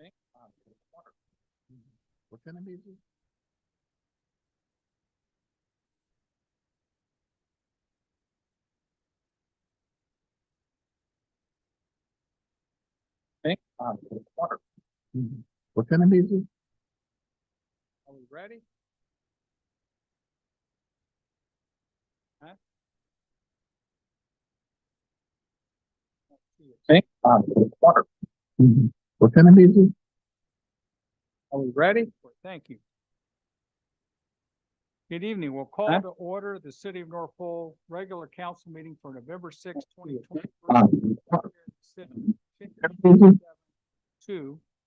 Okay. What kind of music? Okay. Water. What kind of music? Are we ready? Huh? Okay. Water. What kind of music? Are we ready? Thank you. Good evening. We'll call to order the City of North Pole regular council meeting for November 6, 2023.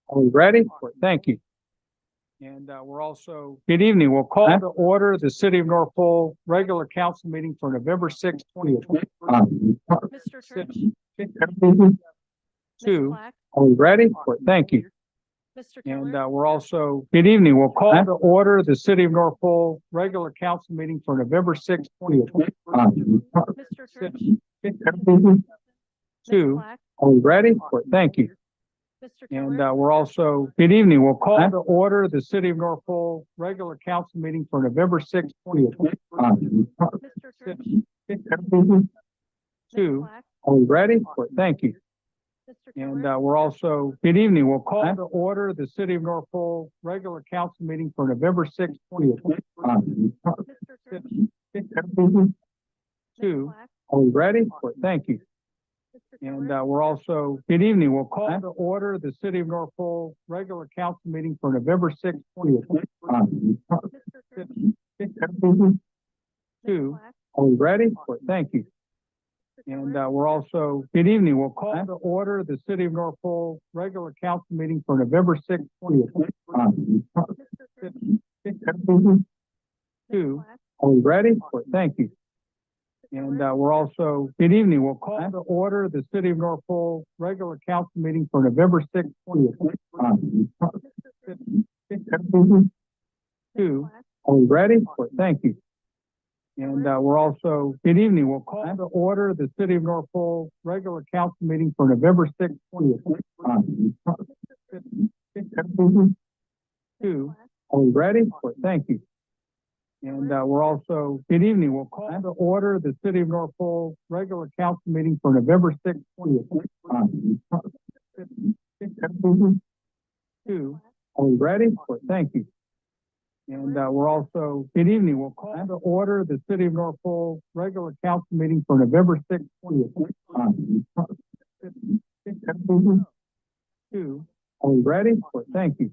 Are we ready? Thank you. And we're also, good evening. We'll call to order the City of North Pole regular council meeting for November 6, 2023. Mr. Church, Are we ready? Thank you. Mr. And Keller, we're also, good evening. We'll call to order the City of North Pole regular council meeting for November 6, 2023. Mr. Church, Are we ready? Thank you. Mr. And Keller, we're also, good evening. We'll call to order the City of North Pole regular council meeting for November 6, 2023. Mr. Church, Are we ready? Thank you. Mr. And Keller, we're also, good evening. We'll call to order the City of North Pole regular council meeting for November 6, 2023. Mr. Church, Are we ready? Thank you. Mr. And Keller, we're also, good evening. We'll call to order the City of North Pole regular council meeting for November 6, 2023. Mr. Church, Are we ready? Thank you. And we're also, good evening. We'll call to order the City of North Pole regular council meeting for November 6, 2023. Are we ready? Thank you. And we're also, good evening. We'll call to order the City of North Pole regular council meeting for November 6, 2023. Are we ready? Thank you. And we're also, good evening. We'll call to order the City of North Pole regular council meeting for November 6, 2023. Are we ready? Thank you. And we're also, good evening. We'll call to order the City of North Pole regular council meeting for November 6, 2023. Are we ready? Thank you. And we're also, good evening. We'll call to order the City of North Pole regular council meeting for November 6, 2023. Are we ready? Thank you.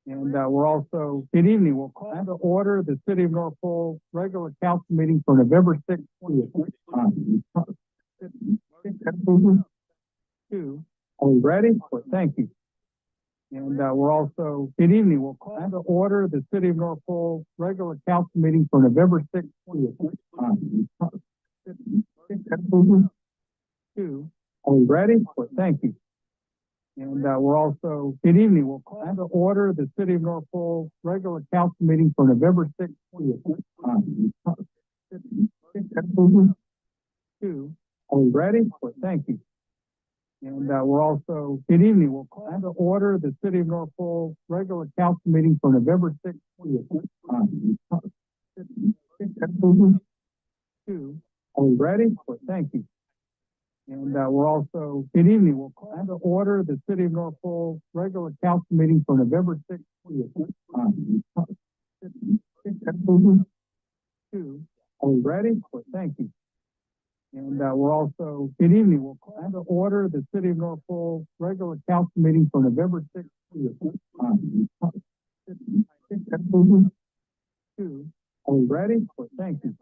And we're also, good evening. We'll call to order the City of North Pole regular council meeting for November 6, 2023. Are we ready? Thank you. And we're also, good evening. We'll call to order the City of North Pole regular council meeting for November 6, 2023. Are we ready? Thank you. And we're also, good evening. We'll call to order the City of North Pole regular council meeting for November 6, 2023. Are we ready? Thank you. And we're also, good evening. We'll call to order the City of North Pole regular council meeting for November 6, 2023. Are we ready? Thank you. And we're also, good evening. We'll call to order the City of North Pole regular council meeting for November 6, 2023. Are we ready? Thank you. And we're also, good evening. We'll call to order the City of North Pole regular council meeting for November 6, 2023. Are we ready? Thank you.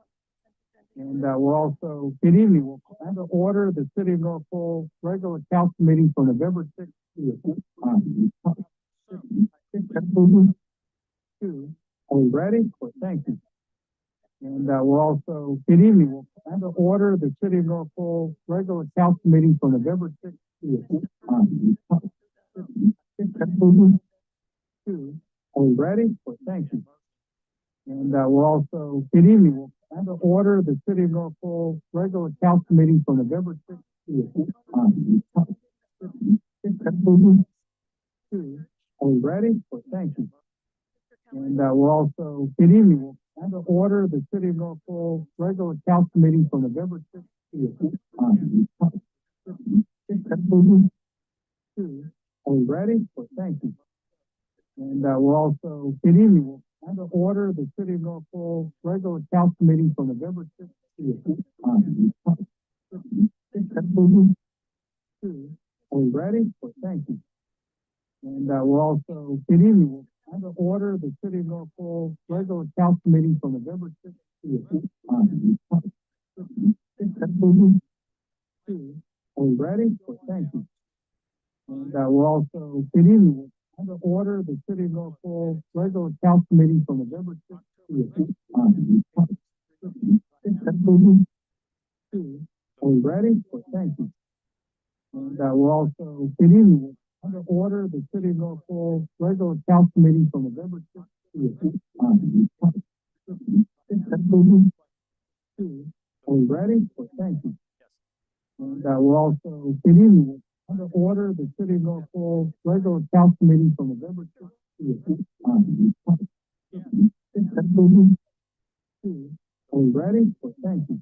And we're also, good evening. We'll call to order the City of North Pole regular council meeting for November 6, 2023. Are we ready? Thank you. And we're also, good evening. We'll call to order the City of North Pole regular council meeting for November 6, 2023. Are we ready? Thank you. And we're also, good evening. We'll call to order the City of North Pole regular council meeting for November 6, 2023. two. Are we ready? Thank you. Mr. Keller. And we'll also, good evening, we'll have to order the City of Norfolk regular council meeting for November 6th. Two. Are we ready? Thank you. And we'll also, good evening, we'll have to order the City of Norfolk regular council meeting for November 6th. Two. Are we ready? Thank you. And we'll also, good evening, we'll have to order the City of Norfolk regular council meeting for November 6th. Two. Are we ready? Thank you. And we'll also, good evening, we'll have to order the City of Norfolk regular council meeting for November 6th. Two. Are we ready? Thank you. And we'll also, good evening, we'll have to order the City of Norfolk regular council meeting for November 6th. Two. Are we ready? Thank you. And we'll also, good evening, we'll have to order the City of Norfolk regular council meeting for November 6th. Two. Are we ready? Thank you.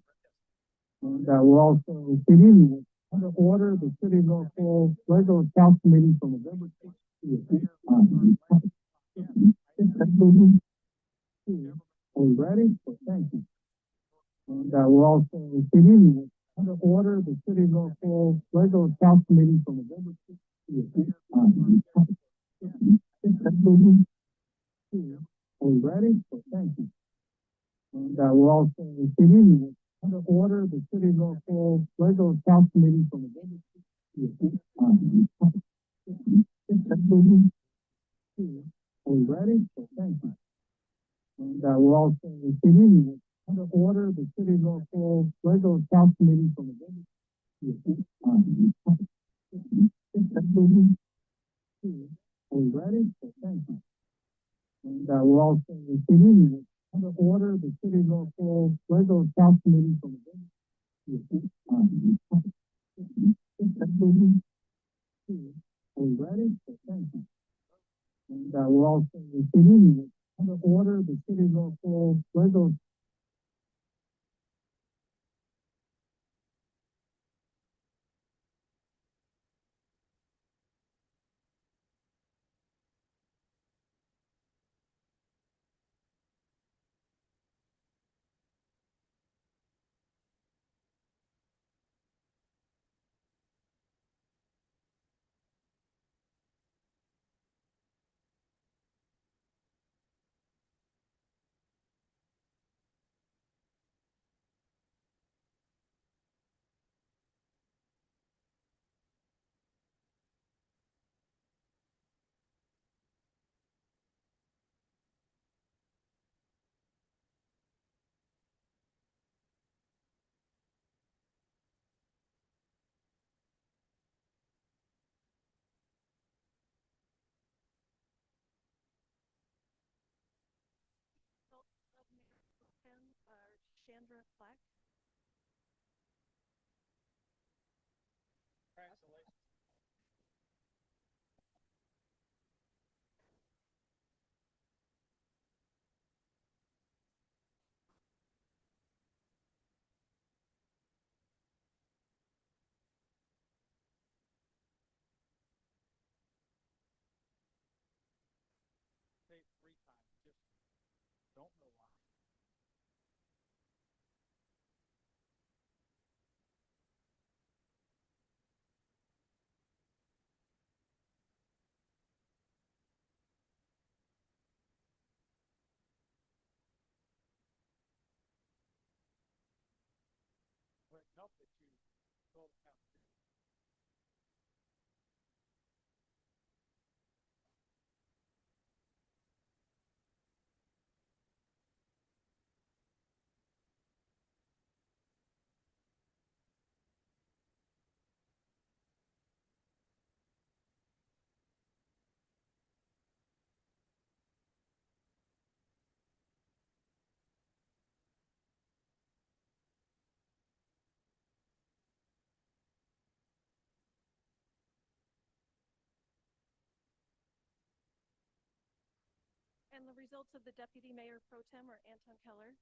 And we'll also, good evening, we'll have to order the City of Norfolk regular council meeting for November 6th. Two. Are we ready? Thank you. And we'll also, good evening, we'll have to order the City of Norfolk regular council meeting for November 6th. Two. Are we ready? Thank you. And we'll also, good evening, we'll have to order the City of Norfolk regular council meeting for November 6th. Two. Are we ready? Thank you. And we'll also, good evening, we'll have to order the City of Norfolk regular council meeting for November 6th. Two. Are we ready? Thank you. And we'll also, good evening, we'll have to order the City of Norfolk regular council meeting for November 6th. Two. Are we ready? Thank you. And we'll also, good evening, we'll have to order the City of Norfolk regular. Chandra Flack. Say it 3 times, just don't know why. Well, it helped that you told them how to do it. And the results of the Deputy Mayor Pro Tem are Anton Keller.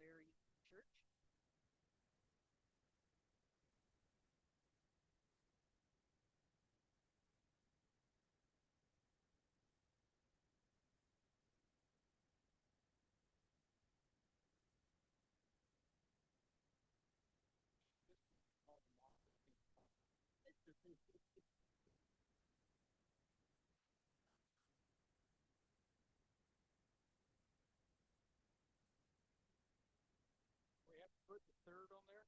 Larry Church. We have to put the third on there?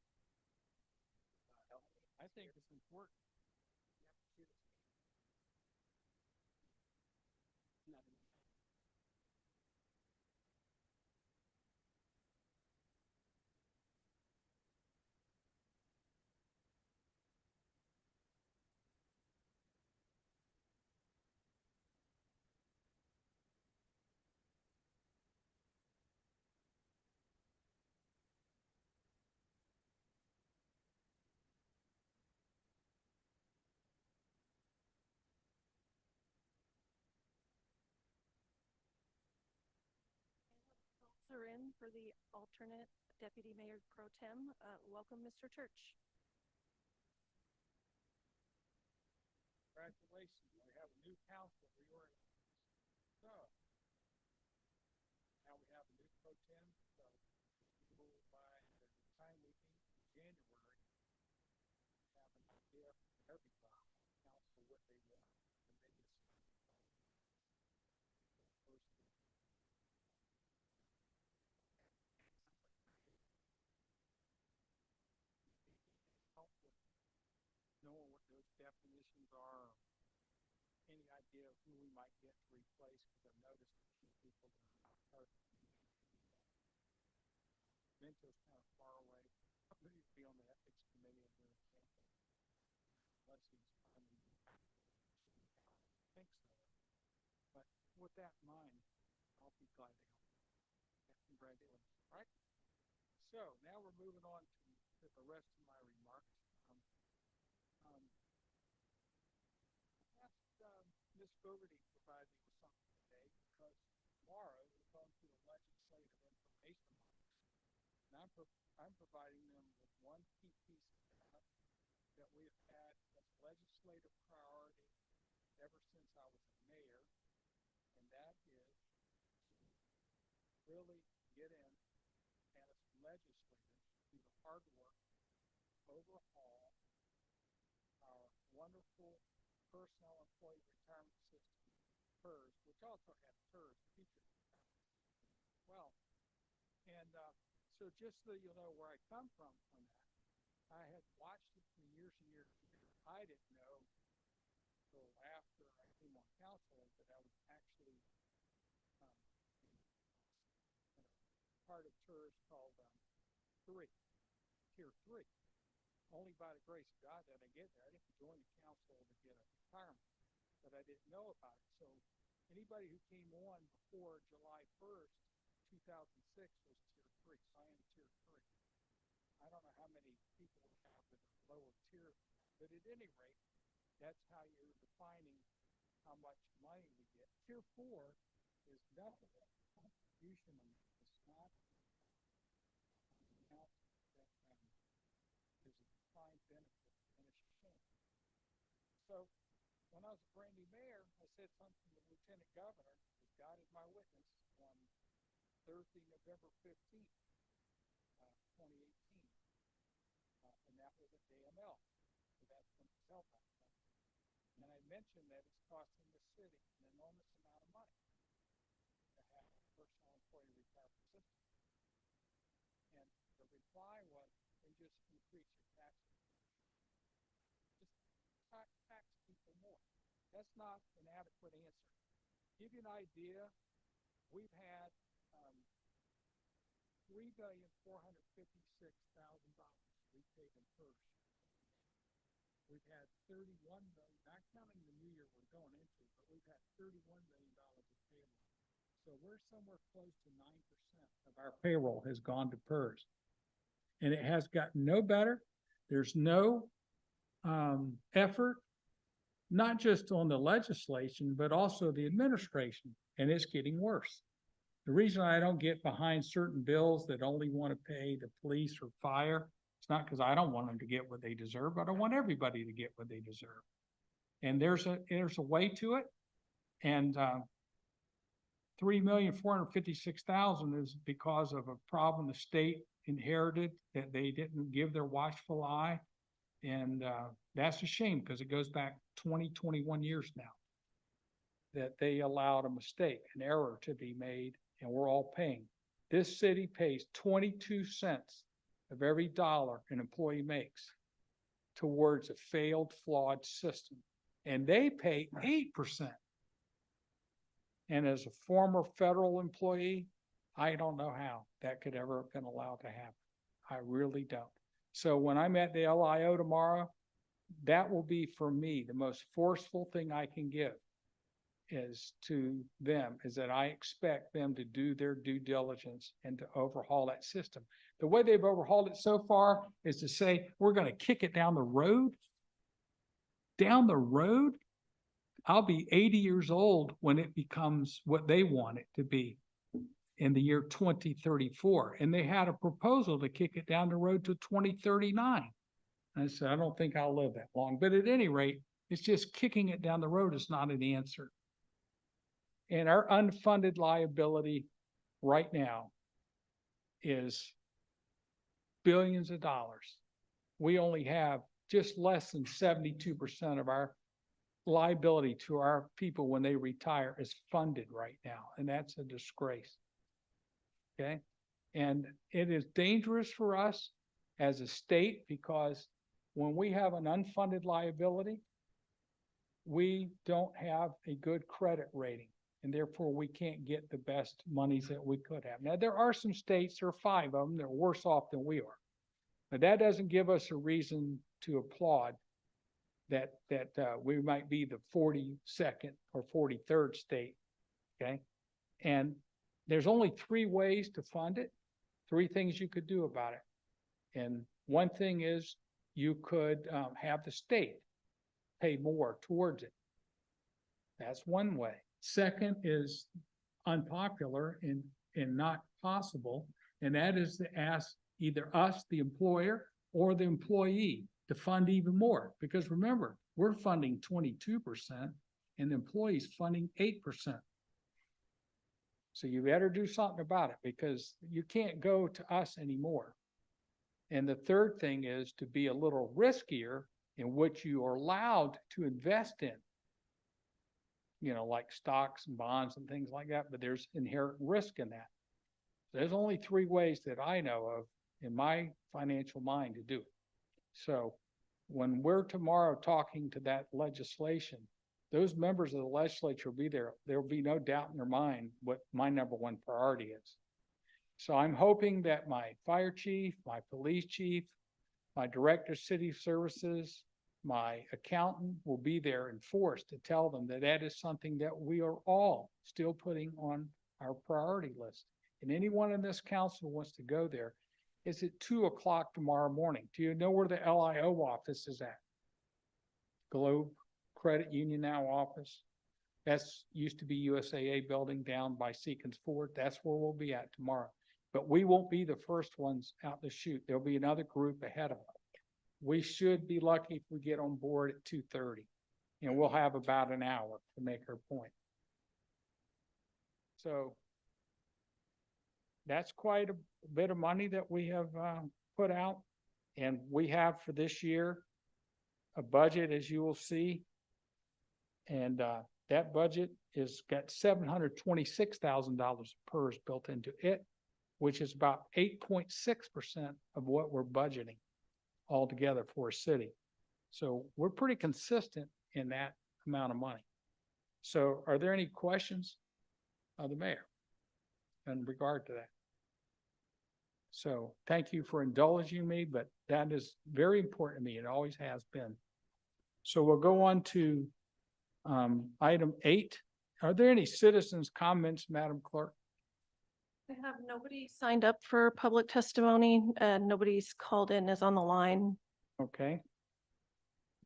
I think it's important. Are in for the alternate Deputy Mayor Pro Tem. Welcome, Mr. Church. Congratulations, we have a new council reorganized. So, now we have a new pro tem, so people by the time we meet in January, have an idea from everybody, council what they want, and they decide. First, help with knowing what those definitions are, any idea of who we might get to replace, because I've noticed a few people that are Mento's kind of far away. Somebody to be on the ethics committee of their campus. Unless he's finally think so. But with that in mind, I'll be glad to help. Congratulations. All right. So now we're moving on to the rest of my remarks. I asked Ms. Fogarty to provide me with something today because tomorrow we're going to a legislative information box. And I'm providing them with one key piece of data that we've had as legislative priority ever since I was a mayor, and that is really get in as legislators do the hard work, overhaul our wonderful personal employee retirement system, PERS, which also has PERS, teacher retirement. Well, and so just so you know where I come from on that, I had watched it for years and years and years. I didn't know until after I came on council that I was actually part of TERS called Tier 3. Only by the grace of God did I get there. I didn't join the council to get a retirement, but I didn't know about it. So anybody who came on before July 1st, 2006 was Tier 3. So I am Tier 3. I don't know how many people we have that are lower tier, but at any rate, that's how you're defining how much money we get. Tier 4 is nothing. Contribution amount. It's not an amount that is a defined benefit, and it's a shame. So when I was a brand new mayor, I said something to the lieutenant governor, because God is my witness, on Thursday, November 15th, 2018. And that was at AML. So that's when the cell phone company. And I mentioned that it's costing the city an enormous amount of money to have a personal employee retirement system. And the reply was, then just increase your taxes. Just tax people more. That's not an adequate answer. To give you an idea, we've had $3,456,000 we paid in PERS. We've had $31 million, not counting the new year we're going into, but we've had $31 million of payroll. So we're somewhere close to 9% of our payroll has gone to PERS. and it has gotten no better. There's no effort, not just on the legislation, but also the administration, and it's getting worse. The reason I don't get behind certain bills that only want to pay the police or fire, it's not because I don't want them to get what they deserve, but I want everybody to get what they deserve. And there's a way to it. And 3,456,000 is because of a problem the state inherited that they didn't give their watchful eye. And that's a shame because it goes back 20, 21 years now that they allowed a mistake, an error to be made, and we're all paying. This city pays 22 cents of every dollar an employee makes towards a failed, flawed system. And they pay 8%. And as a former federal employee, I don't know how that could ever have been allowed to happen. I really don't. So when I'm at the LIO tomorrow, that will be for me the most forceful thing I can give is to them is that I expect them to do their due diligence and to overhaul that system. The way they've overhauled it so far is to say, we're going to kick it down the road. Down the road? I'll be 80 years old when it becomes what they want it to be in the year 2034. And they had a proposal to kick it down the road to 2039. And I said, I don't think I'll live that long. But at any rate, it's just kicking it down the road is not an answer. And our unfunded liability right now is billions of dollars. We only have just less than 72% of our liability to our people when they retire is funded right now. And that's a disgrace. Okay. And it is dangerous for us as a state because when we have an unfunded liability, we don't have a good credit rating. And therefore we can't get the best monies that we could have. Now, there are some states, there are 5 of them, that are worse off than we are. But that doesn't give us a reason to applaud that we might be the 42nd or 43rd state, okay? And there's only 3 ways to fund it, 3 things you could do about it. And one thing is you could have the state pay more towards it. That's one way. Second is unpopular and not possible, and that is to ask either us, the employer, or the employee to fund even more. Because remember, we're funding 22% and the employee's funding 8%. So you better do something about it because you can't go to us anymore. And the third thing is to be a little riskier in what you are allowed to invest in. You know, like stocks and bonds and things like that, but there's inherent risk in that. There's only 3 ways that I know of in my financial mind to do it. So when we're tomorrow talking to that legislation, those members of the legislature will be there. There will be no doubt in their mind what my number 1 priority is. So I'm hoping that my fire chief, my police chief, my director of city services, my accountant will be there in force to tell them that that is something that we are all still putting on our priority list. And anyone in this council wants to go there. It's at 2:00 tomorrow morning. Do you know where the LIO office is at? Globe Credit Union now office. That's used to be USAA building down by Seekins Ford. That's where we'll be at tomorrow. But we won't be the first ones out the chute. There'll be another group ahead of us. We should be lucky if we get on board at 2:30, and we'll have about an hour to make our point. So that's quite a bit of money that we have put out, and we have for this year a budget, as you will see, and that budget is got $726,000 PERS built into it, which is about 8.6% of what we're budgeting altogether for a city. So we're pretty consistent in that amount of money. So are there any questions of the mayor in regard to that? So thank you for indulging me, but that is very important to me. It always has been. So we'll go on to item 8. Are there any citizens' comments, Madam Clerk? I have nobody signed up for public testimony and nobody's called in, is on the line. Okay.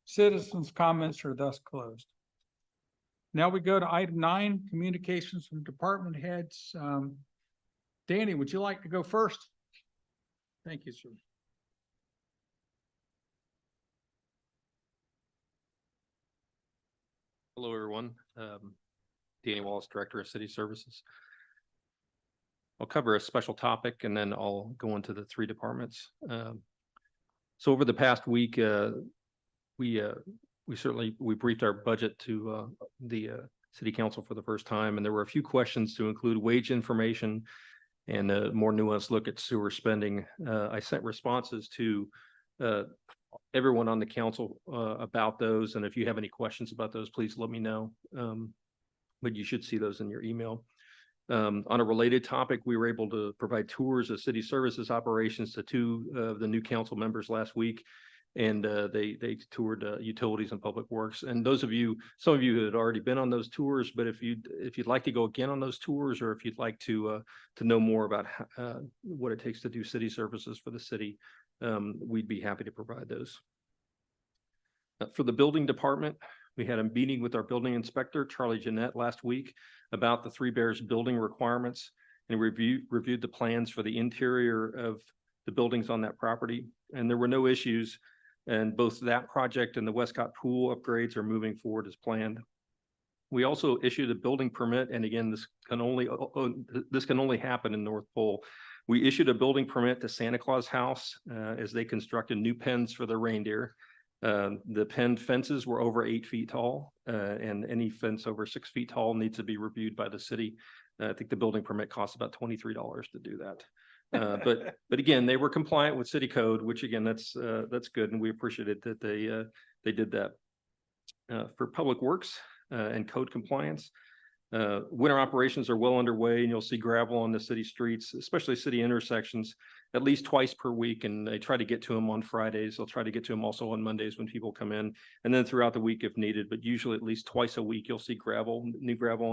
Citizens' comments are thus closed. Now we go to item 9, communications from department heads. Danny, would you like to go first? Thank you, sir. Hello, everyone. Danny Wallace, Director of City Services. I'll cover a special topic and then I'll go into the 3 departments. So over the past week, we briefed our budget to the City Council for the first time, and there were a few questions to include wage information and a more nuanced look at sewer spending. I sent responses to everyone on the council about those, and if you have any questions about those, please let me know. But you should see those in your email. On a related topic, we were able to provide tours of city services operations to 2 of the new council members last week, and they toured utilities and public works. And those of you, some of you had already been on those tours, but if you'd like to go again on those tours, or if you'd like to know more about what it takes to do city services for the city, we'd be happy to provide those. For the building department, we had a meeting with our building inspector, Charlie Jeanette, last week about the 3 Bears building requirements, and reviewed the plans for the interior of the buildings on that property. And there were no issues, and both that project and the Westcott pool upgrades are moving forward as planned. We also issued a building permit, and again, this can only happen in North Pole. We issued a building permit to Santa Claus House as they constructed new pens for the reindeer. The pen fences were over 8 feet tall, and any fence over 6 feet tall needs to be reviewed by the city. I think the building permit costs about $23 to do that. But again, they were compliant with city code, which again, that's good, and we appreciated that they did that. For public works and code compliance, winter operations are well underway, and you'll see gravel on the city streets, especially city intersections, at least twice per week. And they try to get to them on Fridays. They'll try to get to them also on Mondays when people come in, and then throughout the week if needed. But usually at least twice a week, you'll see new gravel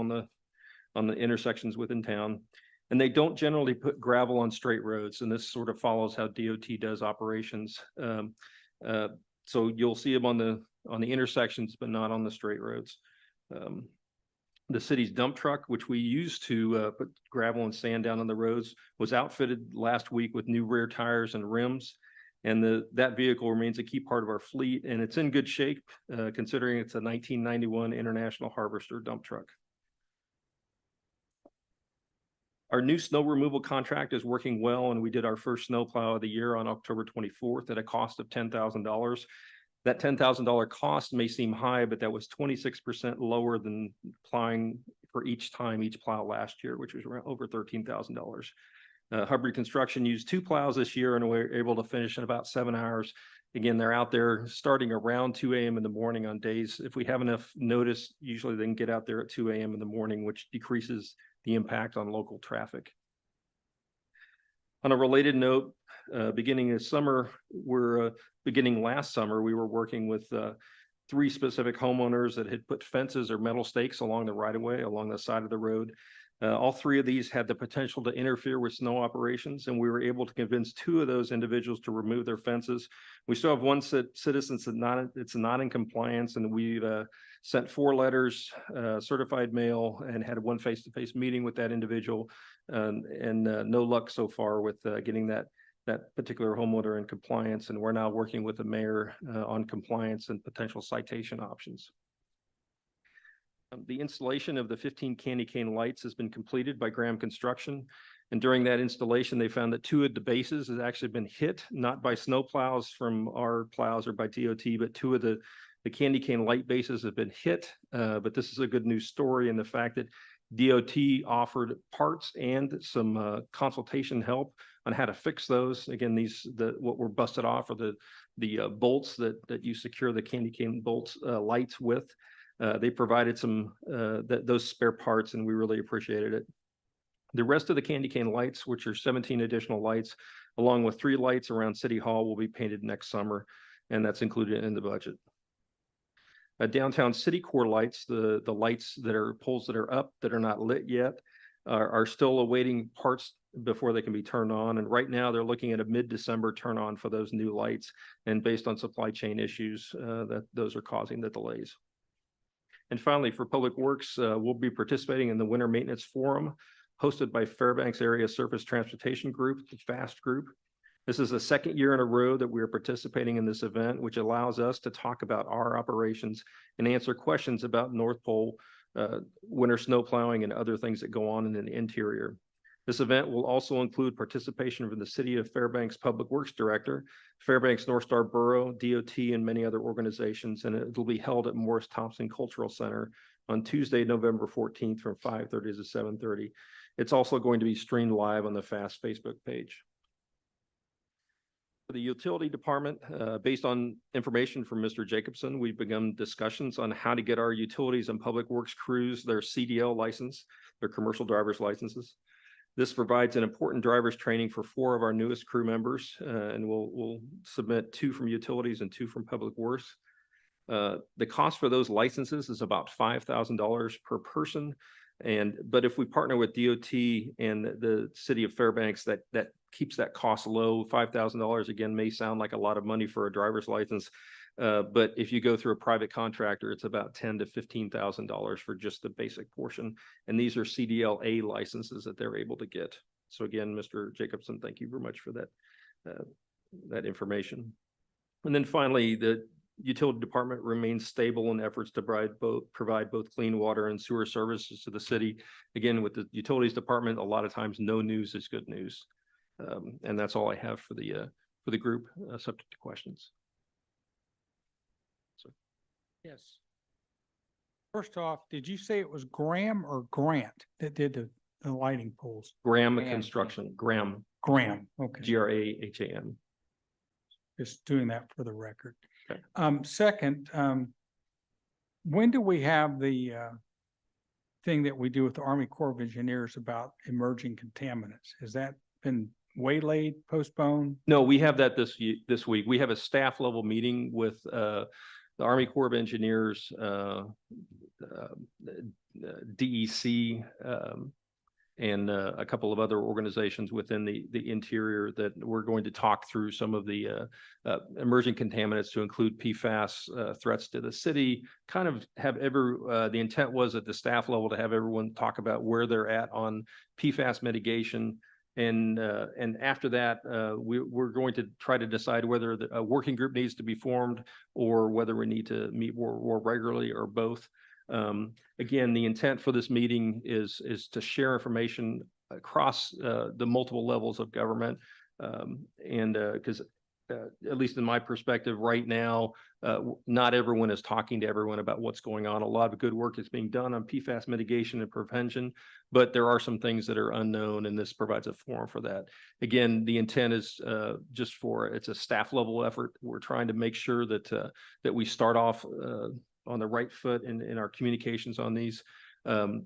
on the intersections within town. And they don't generally put gravel on straight roads, and this sort of follows how DOT does operations. So you'll see them on the intersections, but not on the straight roads. The city's dump truck, which we used to put gravel and sand down on the roads, was outfitted last week with new rear tires and rims. And that vehicle remains a key part of our fleet, and it's in good shape considering it's a 1991 International Harvester dump truck. Our new snow removal contract is working well, and we did our first snowplow of the year on October 24th at a cost of $10,000. That $10,000 cost may seem high, but that was 26% lower than plowing for each plow last year, which was around over $13,000. Hubbard Construction used 2 plows this year, and we were able to finish in about 7 hours. Again, they're out there starting around 2 a.m. in the morning on days. If we have enough notice, usually they can get out there at 2 a.m. in the morning, which decreases the impact on local traffic. On a related note, beginning last summer, we were working with 3 specific homeowners that had put fences or metal stakes along the right-of-way, along the side of the road. All 3 of these had the potential to interfere with snow operations, and we were able to convince 2 of those individuals to remove their fences. We still have 1 citizen that's not in compliance, and we've sent 4 letters, certified mail, and had 1 face-to-face meeting with that individual, and no luck so far with getting that particular homeowner in compliance. And we're now working with the mayor on compliance and potential citation options. The installation of the 15 candy cane lights has been completed by Graham Construction. And during that installation, they found that 2 of the bases has actually been hit, not by snow plows from our plows or by DOT, but 2 of the candy cane light bases have been hit. But this is a good news story in the fact that DOT offered parts and some consultation help on how to fix those. Again, what were busted off are the bolts that you secure the candy cane bolts lights with. They provided those spare parts, and we really appreciated it. The rest of the candy cane lights, which are 17 additional lights, along with 3 lights around City Hall, will be painted next summer, and that's included in the budget. Downtown city core lights, the lights that are poles that are up that are not lit yet, are still awaiting parts before they can be turned on. And right now they're looking at a mid-December turn on for those new lights. And based on supply chain issues, that those are causing the delays. And finally, for Public Works, we'll be participating in the Winter Maintenance Forum hosted by Fairbanks Area Surface Transportation Group, the FAST group. This is the second year in a row that we are participating in this event, which allows us to talk about our operations and answer questions about North Pole winter snow plowing and other things that go on in the interior. This event will also include participation from the City of Fairbanks Public Works Director, Fairbanks North Star Borough, DOT, and many other organizations, and it will be held at Morris Thompson Cultural Center on Tuesday, November 14th from 5:30 to 7:30. It's also going to be streamed live on the FAST Facebook page. For the utility department, based on information from Mr. Jacobson, we've begun discussions on how to get our utilities and public works crews their CDL license, their commercial driver's licenses. This provides an important driver's training for 4 of our newest crew members, and we'll submit 2 from utilities and 2 from public works. The cost for those licenses is about $5,000 per person. But if we partner with DOT and the City of Fairbanks, that keeps that cost low. $5,000 again may sound like a lot of money for a driver's license, but if you go through a private contractor, it's about $10,000 to $15,000 for just the basic portion. And these are CDL-A licenses that they're able to get. So again, Mr. Jacobson, thank you very much for that information. And then finally, the utility department remains stable in efforts to provide both clean water and sewer services to the city. Again, with the utilities department, a lot of times no news is good news. And that's all I have for the group, subject to questions. So. Yes. First off, did you say it was Graham or Grant that did the lighting poles? Graham Construction, Graham, Okay. Graham. Just doing that for the record. Okay. Second, when do we have the thing that we do with the Army Corps of Engineers about emerging contaminants? Has that been waylaid, postponed? No, we have that this week. We have a staff level meeting with the Army Corps of Engineers, DEC, and a couple of other organizations within the interior that we're going to talk through some of the emerging contaminants to include PFAS threats to the city. Kind of have the intent was at the staff level to have everyone talk about where they're at on PFAS mitigation. And after that, we're going to try to decide whether a working group needs to be formed or whether we need to meet more regularly or both. Again, the intent for this meeting is to share information across the multiple levels of government. Because at least in my perspective right now, not everyone is talking to everyone about what's going on. A lot of good work is being done on PFAS mitigation and prevention, but there are some things that are unknown, and this provides a forum for that. Again, the intent is it's a staff level effort. We're trying to make sure that we start off on the right foot in our communications on these.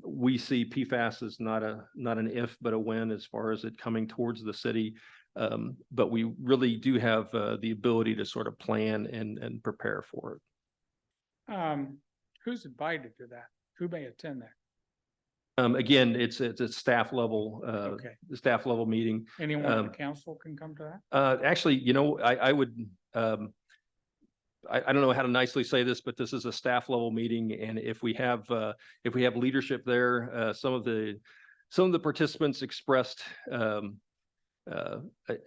We see PFAS as not an if, but a when as far as it coming towards the city. But we really do have the ability to sort of plan and prepare for it. Who's invited to that? Who may attend that? Again, it's a staff level, Okay. the staff level meeting. Anyone on the council can come to that? Actually, I would, I don't know how to nicely say this, but this is a staff level meeting, and if we have leadership there, some of the participants expressed.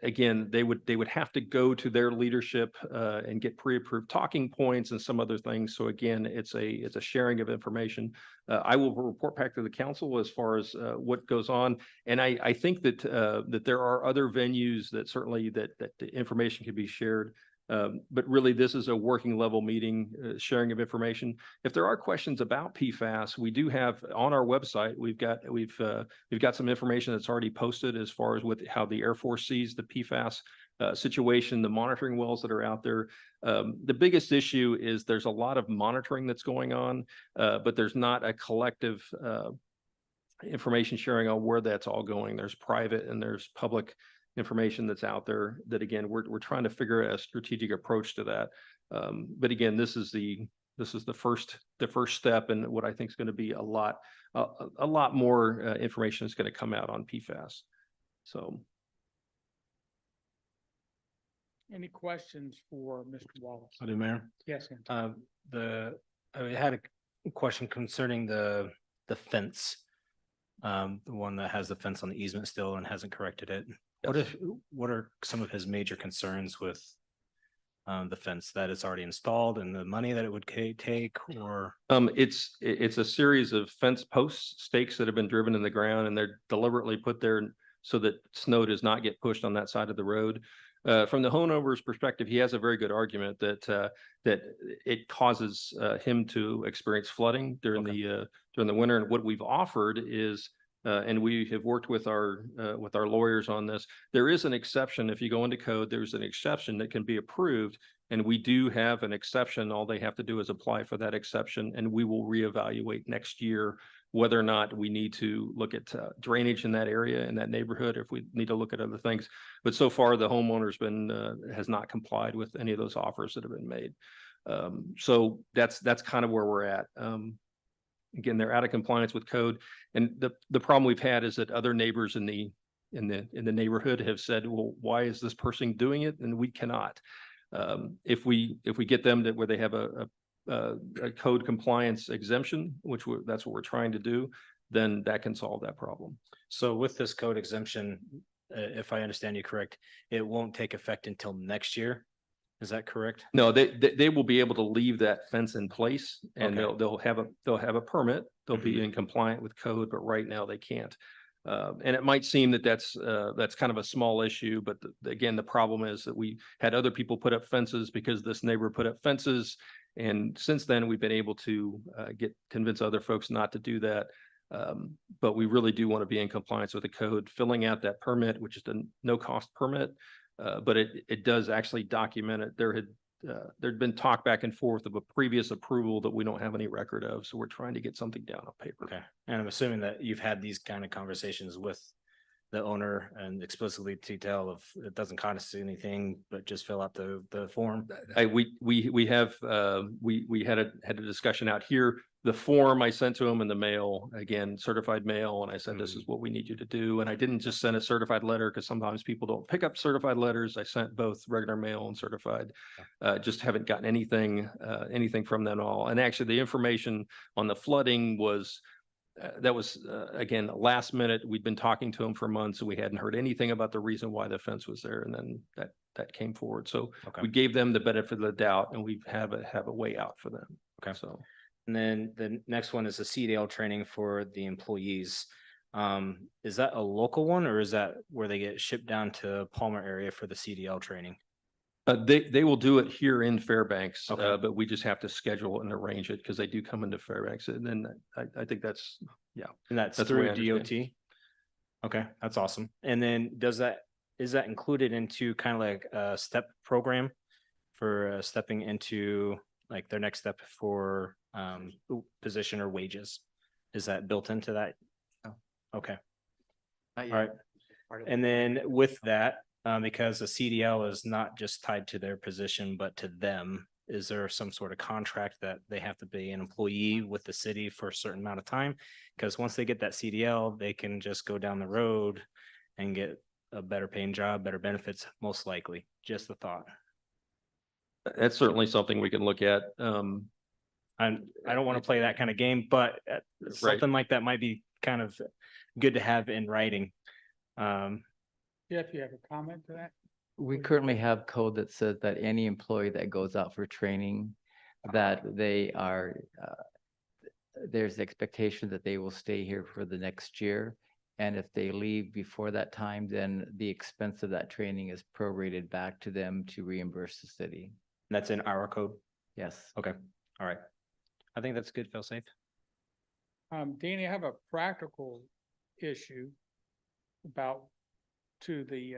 Again, they would have to go to their leadership and get pre-approved talking points and some other things. So again, it's a sharing of information. I will report back to the council as far as what goes on, and I think that there are other venues that certainly that the information can be shared. But really, this is a working level meeting, sharing of information. If there are questions about PFAS, we do have on our website. We've got some information that's already posted as far as how the Air Force sees the PFAS situation, the monitoring wells that are out there. The biggest issue is there's a lot of monitoring that's going on, but there's not a collective information sharing on where that's all going. There's private and there's public information that's out there that, again, we're trying to figure out a strategic approach to that. But again, this is the This is the first step in what I think is going to be a lot more information is going to come out on PFAS. So. Any questions for Mr. Wallace? I do, Mayor. Yes, Anthony. I had a question concerning the fence. The one that has the fence on the easement still and hasn't corrected it. What are some of his major concerns with the fence, that it's already installed and the money that it would take, or? It's a series of fence posts, stakes that have been driven in the ground, and they're deliberately put there so that snow does not get pushed on that side of the road. From the homeowner's perspective, he has a very good argument that it causes him to experience flooding during the winter. And what we've offered is, and we have worked with our lawyers on this. There is an exception. If you go into code, there's an exception that can be approved, and we do have an exception. All they have to do is apply for that exception, and we will reevaluate next year whether or not we need to look at drainage in that area, in that neighborhood, if we need to look at other things. But so far, the homeowner's has not complied with any of those offers that have been made. So that's kind of where we're at. Again, they're out of compliance with code. And the problem we've had is that other neighbors in the neighborhood have said, well, why is this person doing it? And we cannot. If we get them to where they have a code compliance exemption, that's what we're trying to do, then that can solve that problem. So with this code exemption, if I understand you correct, it won't take effect until next year. Is that correct? No, they will be able to leave that fence in place, and Okay. they'll have a permit. They'll be in compliant with code, but right now they can't. And it might seem that that's kind of a small issue, but again, the problem is that we had other people put up fences because this neighbor put up fences. And since then, we've been able to convince other folks not to do that. But we really do want to be in compliance with the code, filling out that permit, which is a no-cost permit. But it does actually document it. There'd been talk back and forth of a previous approval that we don't have any record of. So we're trying to get something down on paper. Okay. And I'm assuming that you've had these kind of conversations with the owner and explicitly detail of it doesn't cost us anything, but just fill out the form. We had a discussion out here. The form I sent to him in the mail, again, certified mail, and I said, this is what we need you to do. And I didn't just send a certified letter because sometimes people don't pick up certified letters. I sent both regular mail and certified. Just haven't gotten anything from them at all. And actually, the information on the flooding was again, last minute. We'd been talking to him for months, and we hadn't heard anything about the reason why the fence was there. And then that came forward. So we gave them the benefit of the doubt, and we have a way out for them. Okay. So. And then the next one is the CDL training for the employees. Is that a local one, or is that where they get shipped down to Palmer area for the CDL training? They will do it here in Fairbanks, Okay. but we just have to schedule and arrange it because they do come into Fairbanks. And then I think that's, yeah. And that's That's the way through I DOT? Okay, that's awesome. And then is that included into kind of like a step program for stepping into like their next step for position or wages? Is that built into that? No. Okay. Not yet. All right. Part of the And then program. with that, because the CDL is not just tied to their position, but to them, is there some sort of contract that they have to be an employee with the city for a certain amount of time? Because once they get that CDL, they can just go down the road and get a better paying job, better benefits, most likely. Just a thought. That's certainly something we can look at. I don't want to play that kind of game, but something like that might be kind of good to have in writing. Jeff, you have a comment to that? We currently have code that says that any employee that goes out for training, that they are, there's expectation that they will stay here for the next year. And if they leave before that time, then the expense of that training is prorated back to them to reimburse the city. That's in our code. Yes. Okay. All right. I think that's good. Feel safe. Danny, I have a practical issue to the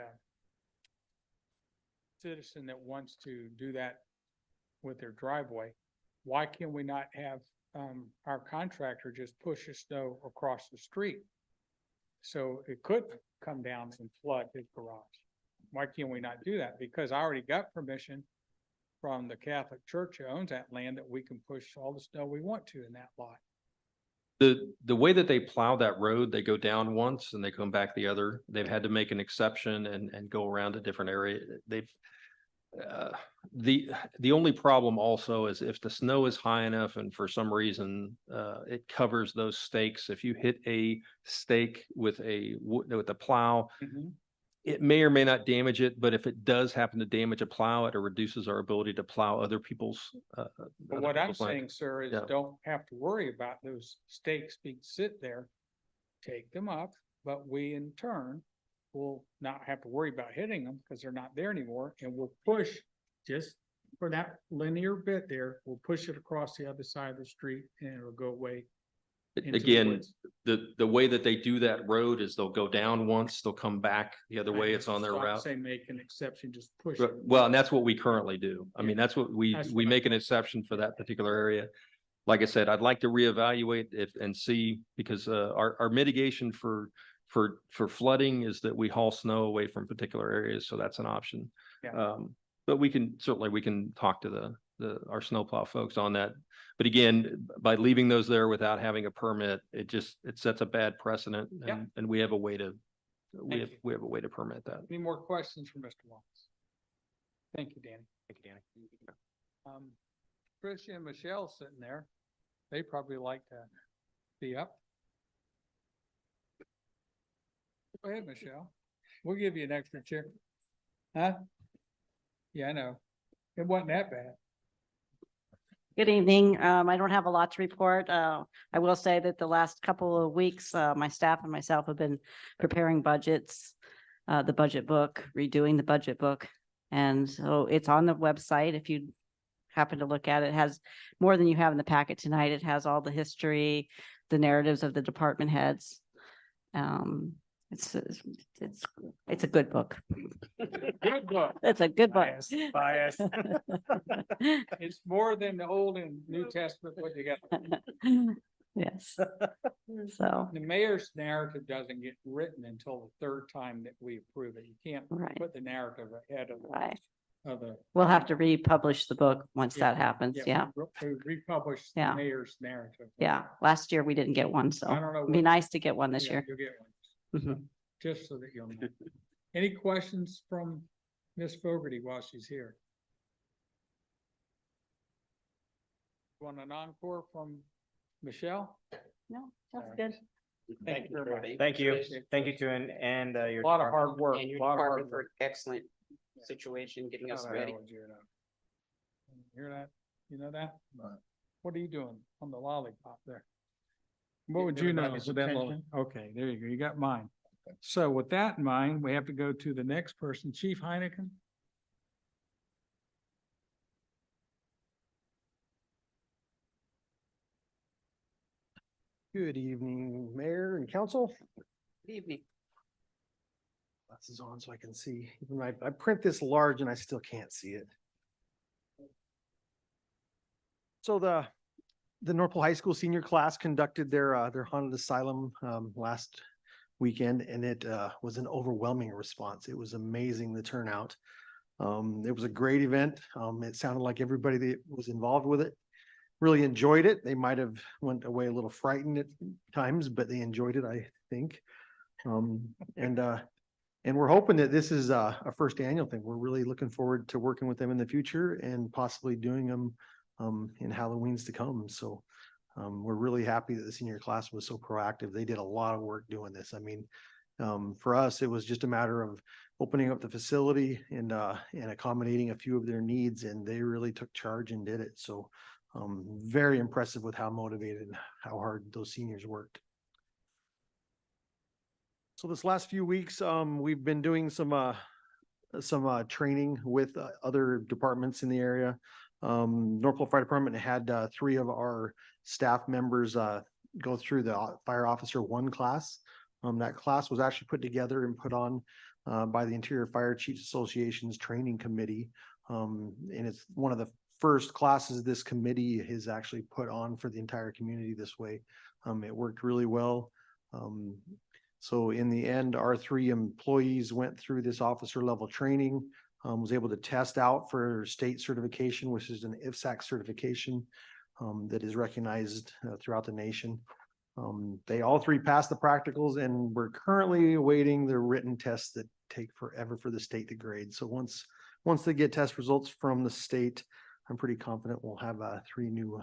citizen that wants to do that with their driveway. Why can we not have our contractor just push the snow across the street? So it could come down and flood his garage. Why can't we not do that? Because I already got permission from the Catholic Church who owns that land that we can push all the snow we want to in that lot. The way that they plow that road, they go down once and they come back the other. They've had to make an exception and go around a different area. They've the only problem also is if the snow is high enough and for some reason it covers those stakes. If you hit a stake with a plow, it may or may not damage it, but if it does happen to damage a plow, it reduces our ability to plow other people's. But other what I'm people's land. saying, sir, is Yeah. don't have to worry about those stakes being sit there. Take them up, but we in turn will not have to worry about hitting them because they're not there anymore. And we'll push just for that linear bit there, we'll push it across the other side of the street and it'll go away. into the Again, woods. the way that they do that road is they'll go down once, they'll come back the other way. I It's on their stop route. saying make an exception, just push it. Well, and that's what we currently do. I mean, that's what we That's we what I make an thought. exception for that particular area. Like I said, I'd like to reevaluate if and see because our mitigation for flooding is that we haul snow away from particular areas, so that's an option. Yeah. But we can talk to our snowplow folks on that. But again, by leaving those there without having a permit, it sets a bad precedent Yeah. and we have a way to we Thank have a way to permit that. Any more questions for Mr. Wallace? Thank you, Danny. Thank you, Danny. Tricia and Michelle sitting there, they probably like to be up. Go ahead, Michelle. We'll give you an extra chair. Huh? Yeah, I know. It wasn't that bad. Good evening. I don't have a lot to report. I will say that the last couple of weeks, my staff and myself have been preparing budgets, the budget book, redoing the budget book. And so it's on the website. If you happen to look at it, it has more than you have in the packet tonight. It has all the history, the narratives of the department heads. It's a good book. Good book. It's a good book. Bias. It's more than the Old and New Testament, what you got. Yes. So, The mayor's narrative doesn't get written until the third time that we approve it. You can't right, put the narrative ahead right. of the. We'll have to republish the book once Yeah, that happens. Yeah. We republish the Yeah. mayor's narrative. Yeah. Last year we didn't get one, so I don't know. it'd be what- nice to get one this yeah, year. You'll get one. Mhm. Just so that you'll know. Any questions from Miss Fogarty while she's here? Want an encore from Michelle? No, that's Alright. good. Thank you very much. Thank you. Appreciate it. Thank you to and your. A lot of department. hard work. And your a lot of hard department work. for excellent situation, getting us How the hell ready. would you know? Hear that? You know that? What are you doing on the lollipop there? What would you know? everybody's with that little- attention. Okay, there you go. You got mine. So with that in mind, we have to go to the next person, Chief Heineken. Good evening, Mayor and Council. Good evening. Glasses on so I can see. Even I print this large and I still can't see it. So the North Pole High School senior class conducted their haunted asylum last weekend, and it was an overwhelming response. It was amazing, the turnout. It was a great event. It sounded like everybody that was involved with it really enjoyed it. They might have went away a little frightened at times, but they enjoyed it, I think. And we're hoping that this is a first annual thing. We're really looking forward to working with them in the future and possibly doing them in Halloween's to come. So we're really happy that the senior class was so proactive. They did a lot of work doing this. I mean, for us, it was just a matter of opening up the facility and accommodating a few of their needs, and they really took charge and did it. So very impressive with how motivated and how hard those seniors worked. So this last few weeks, we've been doing some training with other departments in the area. North Pole Fire Department had 3 of our staff members go through the Fire Officer 1 class. That class was actually put together and put on by the Interior Fire Chiefs Association's training committee. And it's one of the first classes this committee has actually put on for the entire community this way. It worked really well. So in the end, our 3 employees went through this officer level training. was able to test out for state certification, which is an IFSAC certification that is recognized throughout the nation. They all three passed the practicals, and we're currently awaiting the written tests that take forever for the state to grade. So once they get test results from the state, I'm pretty confident we'll have 3 new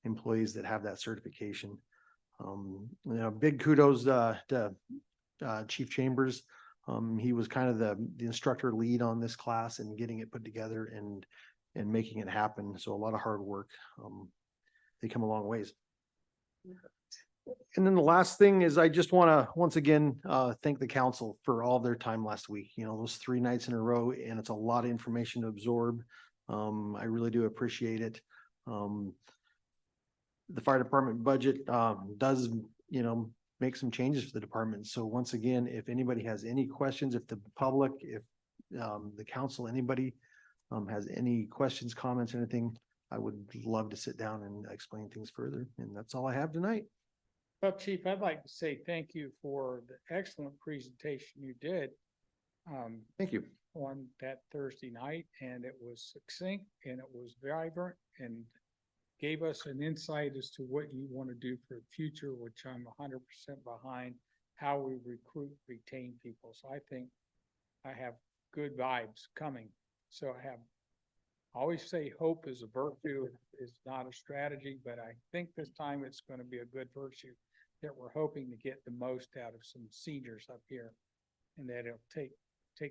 employees that have that certification. Big kudos to Chief Chambers. He was kind of the instructor lead on this class and getting it put together and making it happen. So a lot of hard work. They come a long ways. And then the last thing is I just want to once again thank the council for all their time last week. Those 3 nights in a row, and it's a lot of information to absorb. I really do appreciate it. The fire department budget does, make some changes for the department. So once again, if anybody has any questions, if the public, if the council, anybody has any questions, comments, anything, I would love to sit down and explain things further. And that's all I have tonight. Well, Chief, I'd like to say thank you for the excellent presentation you did Thank you. on that Thursday night, and it was succinct and it was vibrant and gave us an insight as to what you want to do for the future, which I'm 100% behind, how we recruit, retain people. So I think I have good vibes coming. So I always say hope is a virtue, is not a strategy, but I think this time it's going to be a good virtue that we're hoping to get the most out of some seniors up here, and that it'll take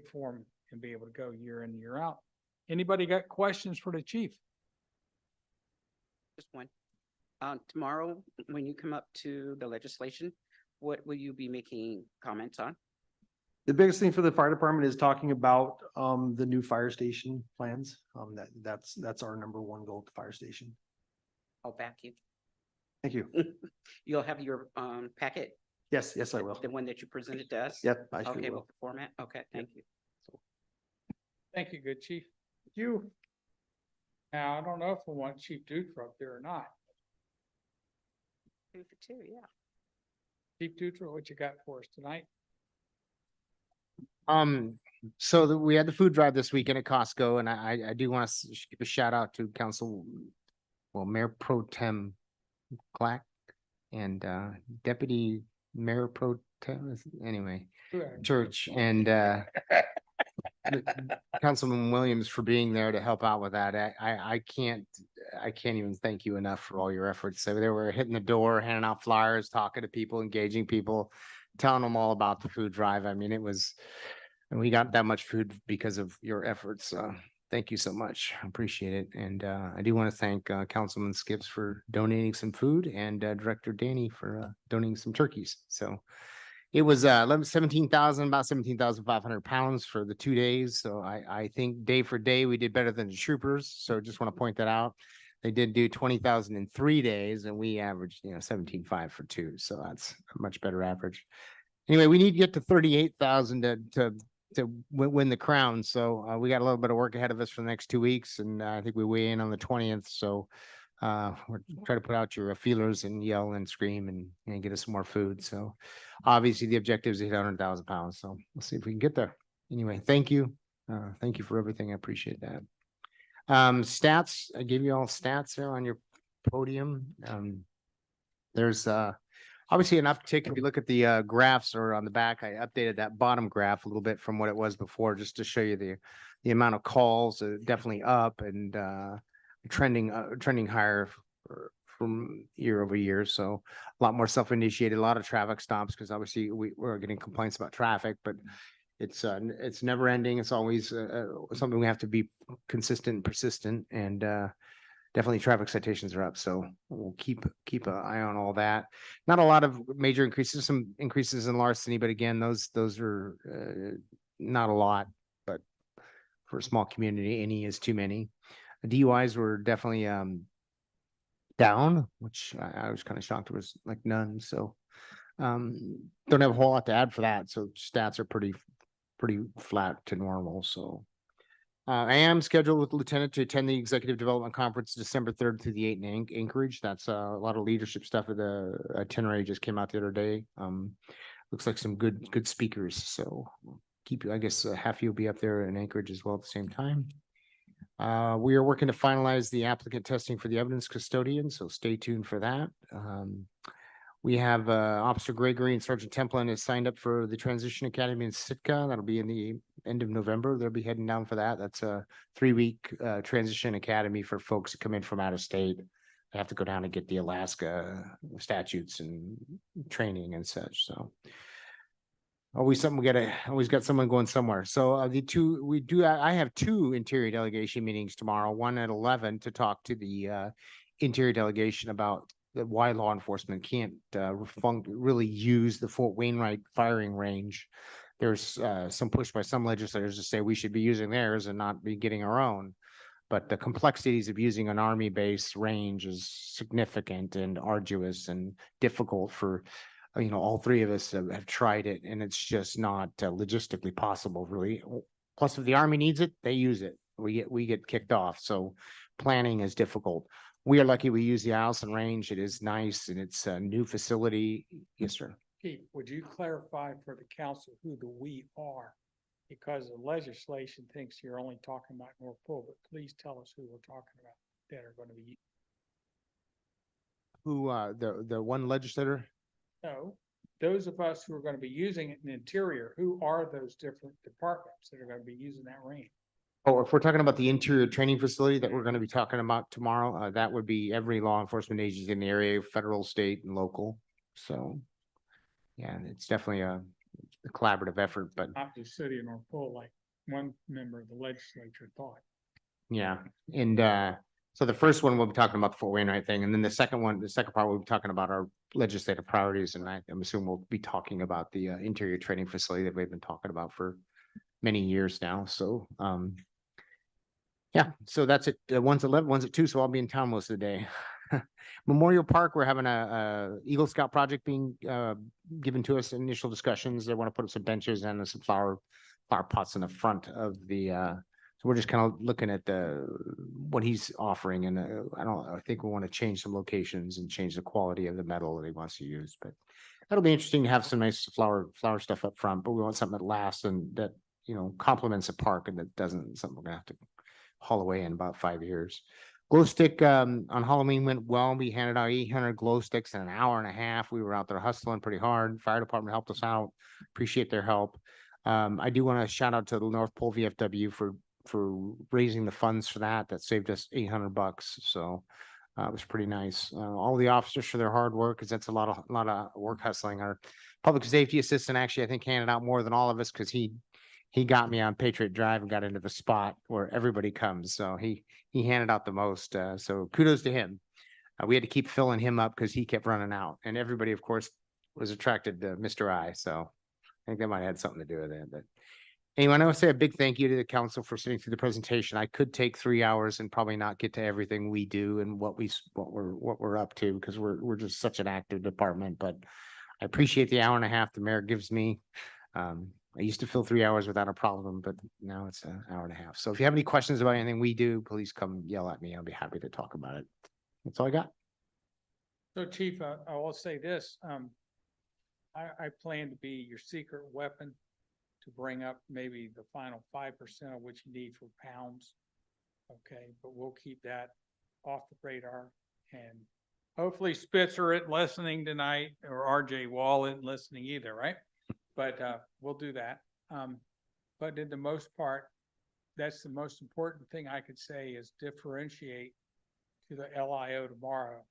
form and be able to go year in, year out. Anybody got questions for the chief? Just one. Tomorrow, when you come up to the legislation, what will you be making comments on? The biggest thing for the fire department is talking about the new fire station plans. That's our number 1 goal at the fire station. I'll back you. Thank you. You'll have your packet, Yes, I will. the one that you presented to us? Yep, I sure Okay, will. with the format? Okay, thank you. Thank you, good chief. Thank you. Now, I don't know if we want Chief Dutra up there or not. 2 for 2, yeah. Chief Dutra, what you got for us tonight? So we had the food drive this weekend at Costco, and I do want to give a shout out to Mayor Pro Tem Clack and Deputy Mayor Pro Tem, anyway, Church, and Councilman Williams for being there to help out with that. I can't even thank you enough for all your efforts. So they were hitting the door, handing out flyers, talking to people, engaging people, telling them all about the food drive. I mean, and we got that much food because of your efforts. Thank you so much. I appreciate it. And I do want to thank Councilman Skips for donating some food, and Director Danny for donating some turkeys. So it was about 17,500 pounds for the 2 days. So I think day for day, we did better than the troopers. So just want to point that out. They did do 20,000 in 3 days, and we averaged, 17,500 for 2. So that's a much better average. Anyway, we need to get to 38,000 to win the crown. So we got a little bit of work ahead of us for the next 2 weeks. And I think we weigh in on the 20th. So we're trying to put out your feelers and yell and scream and get us some more food. So obviously the objective is to hit 100,000 pounds. So we'll see if we can get there. Anyway, thank you. Thank you for everything. I appreciate that. Stats, I gave you all stats there on your podium. There's obviously an uptick. If you look at the graphs or on the back, I updated that bottom graph a little bit from what it was before, just to show you the amount of calls, definitely up and trending higher from year over year. So a lot more self-initiated, a lot of traffic stops, because obviously we're getting complaints about traffic, but it's never ending. It's always something we have to be consistent and persistent, and definitely traffic citations are up. So we'll keep an eye on all that. Not a lot of major increases, some increases in larceny, but again, those are not a lot, but for a small community, any is too many. DUIs were definitely down, which I was kind of shocked. There was like none. So don't have a whole lot to add for that. So stats are pretty flat to normal. So I am scheduled with the lieutenant to attend the executive development conference December 3rd through the 8th in Anchorage. That's a lot of leadership stuff. The itinerary just came out the other day. Looks like some good speakers. So keep you, I guess, half you'll be up there in Anchorage as well at the same time. We are working to finalize the applicant testing for the evidence custodian, so stay tuned for that. We have Officer Gregory and Sergeant Templin has signed up for the Transition Academy in Sitka. That'll be in the end of November. They'll be heading down for that. That's a 3-week Transition Academy for folks that come in from out of state. They have to go down and get the Alaska statutes and training and such, so. Always something, always got someone going somewhere. So I have 2 interior delegation meetings tomorrow, one at 11 to talk to the interior delegation about why law enforcement can't really use the Fort Wainwright firing range. There's some push by some legislators to say we should be using theirs and not be getting our own. But the complexities of using an Army base range is significant and arduous and difficult for, all 3 of us have tried it, and it's just not logistically possible, really. Plus, if the Army needs it, they use it. We get kicked off. So planning is difficult. We are lucky we use the Allison range. It is nice and it's a new facility. Yes, sir. Pete, would you clarify for the council who the "we" are? Because the legislation thinks you're only talking about North Pole, but please tell us who we're talking about that are going to be. Who the one legislator? No, those of us who are going to be using it in the interior, who are those different departments that are going to be using that range? Oh, if we're talking about the interior training facility that we're going to be talking about tomorrow, that would be every law enforcement agency in the area, federal, state, and local. So, yeah, it's definitely a collaborative effort, but Not the city of North Pole, like one member of the legislature thought. yeah. And so the first one, we'll be talking about the Fort Wainwright thing, and then the second part, we'll be talking about our legislative priorities, and I'm assuming we'll be talking about the interior training facility that we've been talking about for many years now. So, yeah, so that's it. One's 11, one's at 2, so I'll be in town most of the day. Memorial Park, we're having a Eagle Scout project being given to us, initial discussions. They want to put up some benches and some flower pots in the front of the so we're just kind of looking at what he's offering, and I think we want to change some locations and change the quality of the metal that he wants to use, but that'll be interesting to have some nice flower stuff up front, but we want something that lasts and that complements the park and that doesn't something we're gonna have to haul away in about 5 years. Glow stick on Halloween went well. We handed out 800 glow sticks in an hour and a half. We were out there hustling pretty hard. Fire department helped us out. Appreciate their help. I do want to shout out to the North Pole VFW for raising the funds for that. That saved us $800. So it was pretty nice. All the officers for their hard work, because that's a lot of work hustling. Our public safety assistant actually, I think, handed out more than all of us because he got me on Patriot Drive and got into the spot where everybody comes. So he handed out the most. So kudos to him. We had to keep filling him up because he kept running out, and everybody, of course, was attracted to Mr. I. So I think that might have had something to do with it. But anyway, I want to say a big thank you to the council for sitting through the presentation. I could take 3 hours and probably not get to everything we do and what we're up to, because we're just such an active department. But I appreciate the hour and a half the mayor gives me. I used to fill 3 hours without a problem, but now it's an hour and a half. So if you have any questions about anything we do, please come yell at me. I'll be happy to talk about it. That's all I got. So Chief, I will say this, I plan to be your secret weapon to bring up maybe the final 5% of what you need for pounds. Okay, but we'll keep that off the radar, and hopefully Spitzer isn't listening tonight, or RJ Wall isn't listening either, right? But we'll do that. But in the most part, that's the most important thing I could say is differentiate to the LIO tomorrow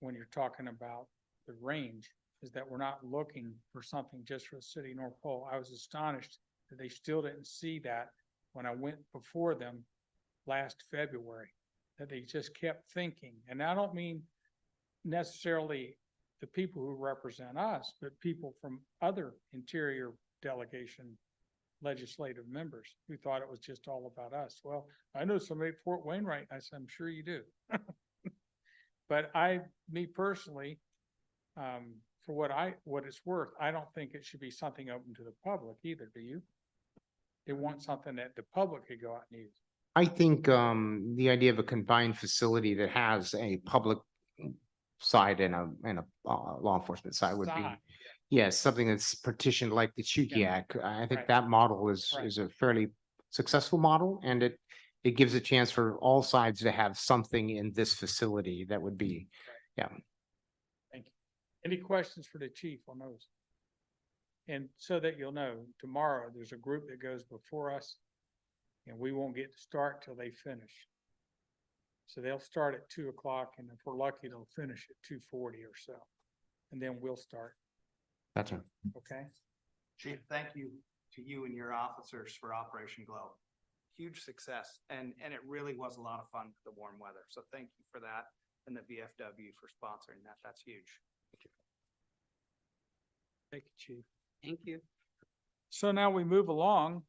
when you're talking about the range, is that we're not looking for something just for the city of North Pole. I was astonished that they still didn't see that when I went before them last February, that they just kept thinking. And I don't mean necessarily the people who represent us, but people from other interior delegation legislative members who thought it was just all about us. Well, I know somebody at Fort Wainwright. I said, I'm sure you do. But me personally, for what it's worth, I don't think it should be something open to the public either. Do you? They want something that the public could go out and use. I think the idea of a combined facility that has a public side and a law enforcement side would be, Yes, something that's partitioned like the Chukiak. I think that model is a fairly successful model, and it gives a chance for all sides to have something in this facility that would be, yeah. Thank you. Any questions for the chief on those? And so that you'll know, tomorrow, there's a group that goes before us, and we won't get to start till they finish. So they'll start at 2:00, and if we're lucky, they'll finish at 2:40 or so. And then we'll start, Gotcha. okay? Chief, thank you to you and your officers for Operation Glow. Huge success, and it really was a lot of fun with the warm weather. So thank you for that, and the VFW for sponsoring that. That's huge. Thank you, chief. Thank you. So now we move along.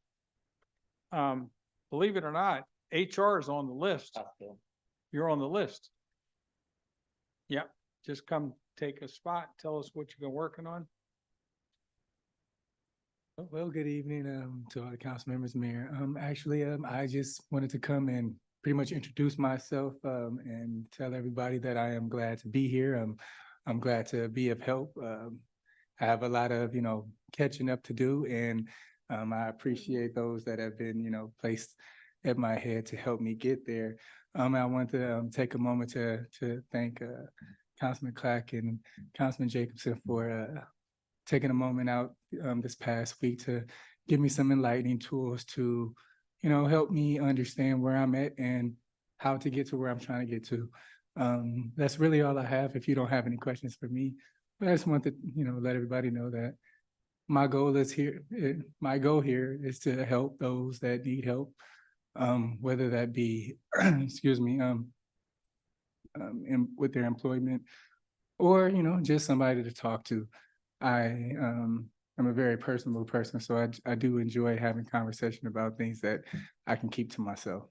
Believe it or not, HR is on the list. You're on the list. Yep, just come take a spot. Tell us what you've been working on. Well, good evening to all the council members, Mayor. Actually, I just wanted to come and pretty much introduce myself and tell everybody that I am glad to be here. I'm glad to be of help. I have a lot of, catching up to do, and I appreciate those that have been, placed at my head to help me get there. I want to take a moment to thank Councilman Clack and Councilman Jacobson for taking a moment out this past week to give me some enlightening tools to, help me understand where I'm at and how to get to where I'm trying to get to. That's really all I have. If you don't have any questions for me, but I just want to, let everybody know that my goal is here. My goal here is to help those that need help, whether that be, excuse me, with their employment, or just somebody to talk to. I'm a very personable person, so I do enjoy having conversation about things that I can keep to myself.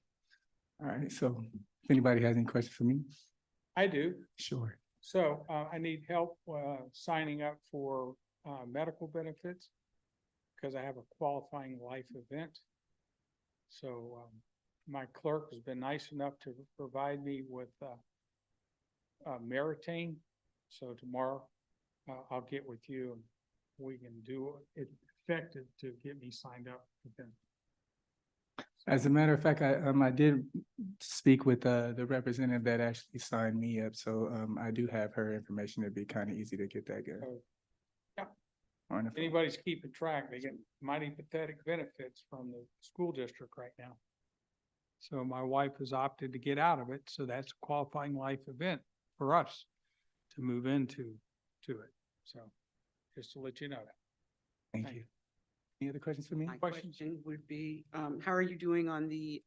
All right, so if anybody has any questions for me. I do. Sure. So I need help signing up for medical benefits because I have a qualifying life event. So my clerk has been nice enough to provide me with Meritain. So tomorrow I'll get with you and we can do it effective to get me signed up with them. As a matter of fact, I did speak with the representative that actually signed me up, so I do have her information. It'd be kind of easy to get that good. So, yeah. Wonderful. Anybody's keeping track, they get mighty pathetic benefits from the school district right now. So my wife has opted to get out of it, so that's a qualifying life event for us to move into it. So just to let you know that. Thank you. Any other questions for me? My Questions? question would be, how are you doing on the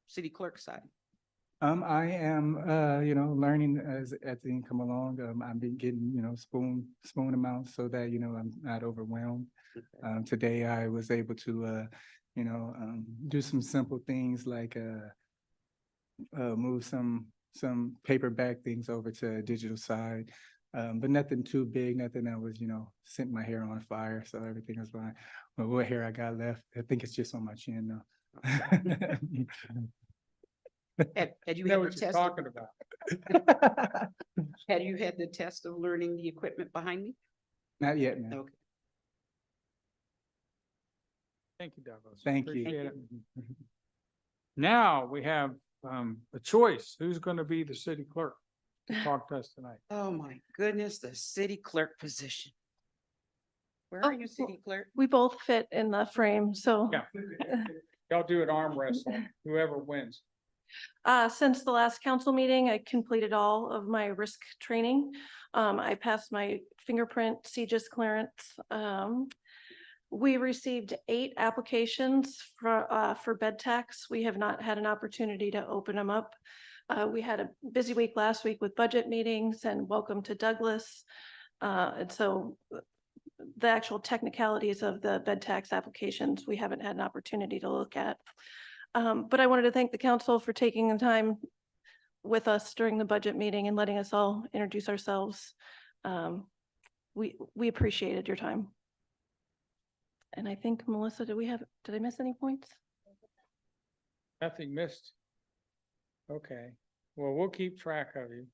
city clerk side? I am, learning as things come along. I've been getting, spoon amounts so that, I'm not overwhelmed. Okay. Today I was able to, do some simple things like move some paperback things over to a digital side. But nothing too big, nothing that was, setting my hair on fire. So everything was fine. But what hair I got left, I think it's just on my chin now. Had you You know had the what you're test? talking about. Had you had the test of learning the equipment behind me? Not yet, man. Okay. Thank you, Davos. Thank you. Appreciate it. Now we have a choice. Who's going to be the city clerk to talk to us tonight? Oh, my goodness, the city clerk position. Where Oh, are you, city clerk? We both fit in the frame, so. Yeah. Y'all do an arm wrestle, whoever wins. Since the last council meeting, I completed all of my risk training. I passed my fingerprint CGIS clearance. We received 8 applications for bed tax. We have not had an opportunity to open them up. We had a busy week last week with budget meetings and welcome to Douglas. And so the actual technicalities of the bed tax applications, we haven't had an opportunity to look at. But I wanted to thank the council for taking the time with us during the budget meeting and letting us all introduce ourselves. We appreciated your time. And I think, Melissa, did I miss any points? Nothing missed. Okay, well, we'll keep track of you.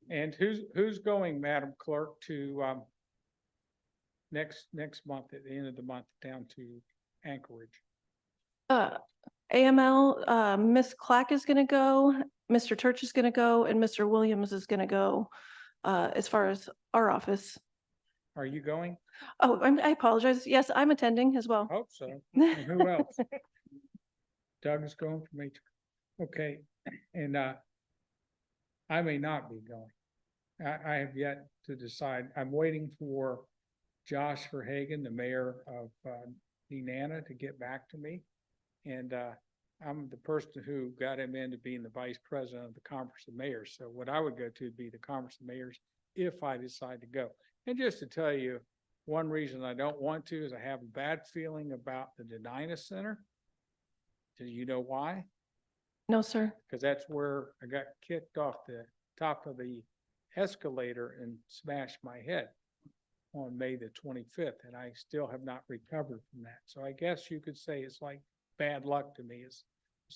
And who's going, Madam Clerk, to next month, at the end of the month, down to Anchorage? AML, Miss Clack is gonna go, Mr. Church is gonna go, and Mr. Williams is gonna go, as far as our office. Are you going? Oh, I apologize. Yes, I'm attending as well. Hope so. And who else? Doug is going for me. Okay, and I may not be going. I have yet to decide. I'm waiting for Josh Verhagen, the mayor of Nenana, to get back to me. And I'm the person who got him into being the vice president of the Conference of Mayors. So what I would go to would be the Conference of Mayors if I decide to go. And just to tell you, one reason I don't want to is I have a bad feeling about the Denina Center. Do you know why? No, sir. Because that's where I got kicked off the top of the escalator and smashed my head on May the 25th, and I still have not recovered from that. So I guess you could say it's like bad luck to me. It's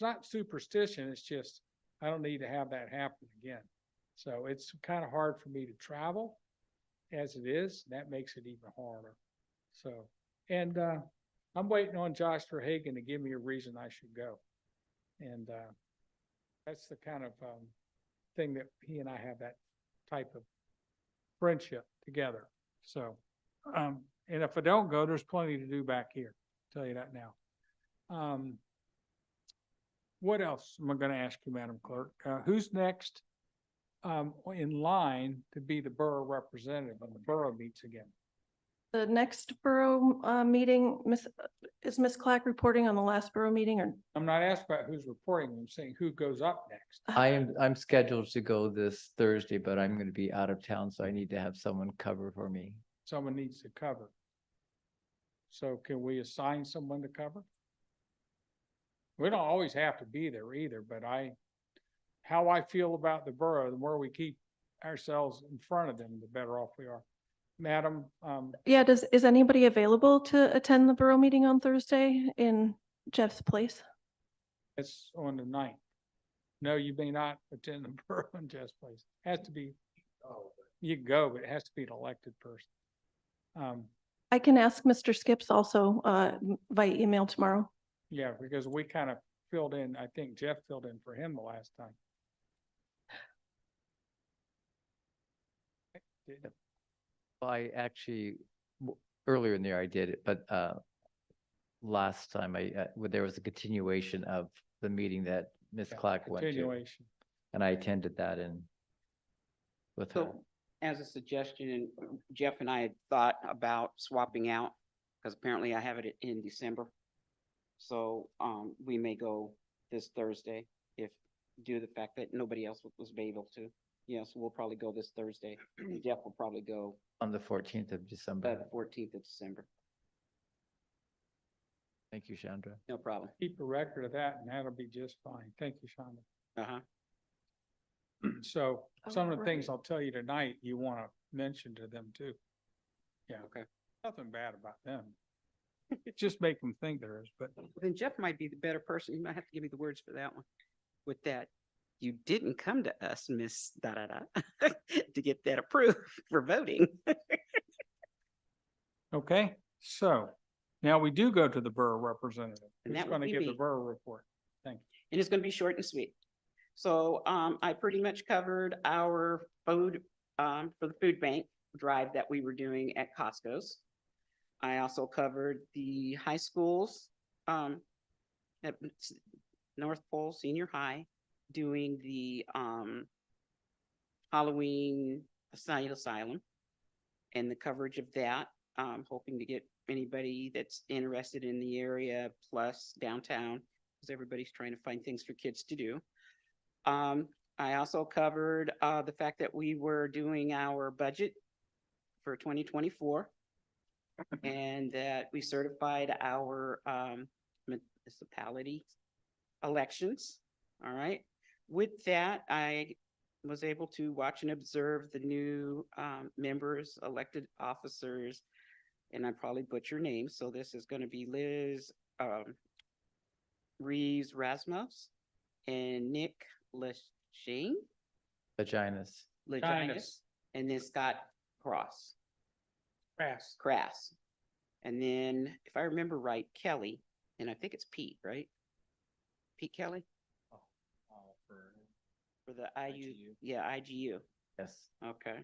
not superstition, it's just I don't need to have that happen again. So it's kind of hard for me to travel as it is. That makes it even harder. So, and I'm waiting on Josh Verhagen to give me a reason I should go. And that's the kind of thing that he and I have, that type of friendship together. So, and if I don't go, there's plenty to do back here. I'll tell you that now. What else am I going to ask you, Madam Clerk? Who's next in line to be the borough representative when the borough meets again? The next borough meeting, is Miss Clack reporting on the last borough meeting, or? I'm not asking about who's reporting. I'm saying who goes up next. I'm scheduled to go this Thursday, but I'm going to be out of town, so I need to have someone cover for me. Someone needs to cover. So can we assign someone to cover? We don't always have to be there either, but how I feel about the borough, the more we keep ourselves in front of them, the better off we are. Madam, Yeah, is anybody available to attend the borough meeting on Thursday in Jeff's place? it's on the 9th. No, you may not attend the borough in Jeff's place. Has to be, you can go, but it has to be an elected person. I can ask Mr. Skips also via email tomorrow. Yeah, because we kind of filled in, I think Jeff filled in for him the last time. I actually, earlier in the year I did it, but last time there was a continuation of the meeting that Ms. Clack went to. Continuation. And I attended that with her. So as a suggestion, Jeff and I had thought about swapping out, because apparently I have it in December. So we may go this Thursday if, due to the fact that nobody else was able to. Yes, we'll probably go this Thursday. Jeff will probably go On the 14th of December. the 14th of December. Thank you, Chandra. No problem. Keep a record of that and that'll be just fine. Thank you, Shonda. Uh-huh. So Oh, some of the things right. I'll tell you tonight, you want to mention to them too. Yeah, Okay. nothing bad about them. Just make them think there is, but Then Jeff might be the better person. You might have to give me the words for that one. With that, you didn't come to us, Miss Da-da-da, to get that approved for voting. okay. So now we do go to the borough representative. And Who's that would going to be give the me. borough report? Thank you. And it's going to be short and sweet. So I pretty much covered our food for the food bank drive that we were doing at Costco's. I also covered the high schools at North Pole Senior High doing the Halloween Asylum and the coverage of that. Hoping to get anybody that's interested in the area plus downtown, because everybody's trying to find things for kids to do. I also covered the fact that we were doing our budget for 2024 and that we certified our municipality elections. All right. With that, I was able to watch and observe the new members, elected officers, and I probably butcher names. So this is going to be Liz Reeves Rasmus and Nick Leshane, Vaginas. Leginas, and then Scott Cross. Pass. Crass. And then, if I remember right, Kelly, and I think it's Pete, right? Pete Kelly for the IU, yeah, IGU. Yes. Okay.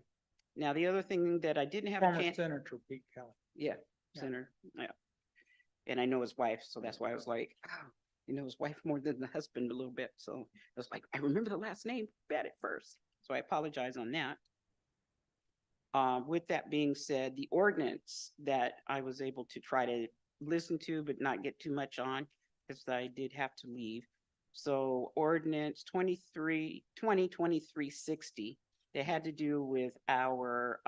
Now, the other thing that I didn't have a Former chance, Senator Pete Kelly. yeah, Yeah. Senator, yeah. And I know his wife, so that's why I was like, oh, you know his wife more than the husband a little bit. So I was like, I remember the last name bad at first. So I apologize on that. With that being said, the ordinance that I was able to try to listen to, but not get too much on, because I did have to leave. So ordinance 2023-60, that had to do with our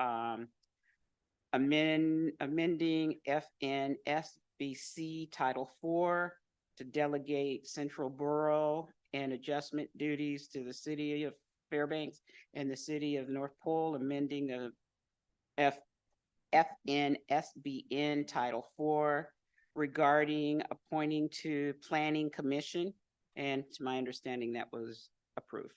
amending FNSBC Title IV to delegate central borough and adjustment duties to the city of Fairbanks and the city of North Pole, amending the FNSBN Title IV regarding appointing to Planning Commission. And to my understanding, that was approved.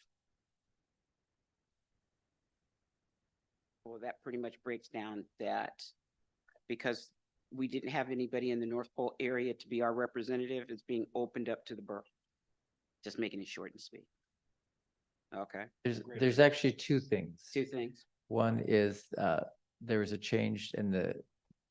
Well, that pretty much breaks down that because we didn't have anybody in the North Pole area to be our representative, it's being opened up to the borough. Just making it short and sweet. Okay, There's actually two things. two things. One is there was a change in the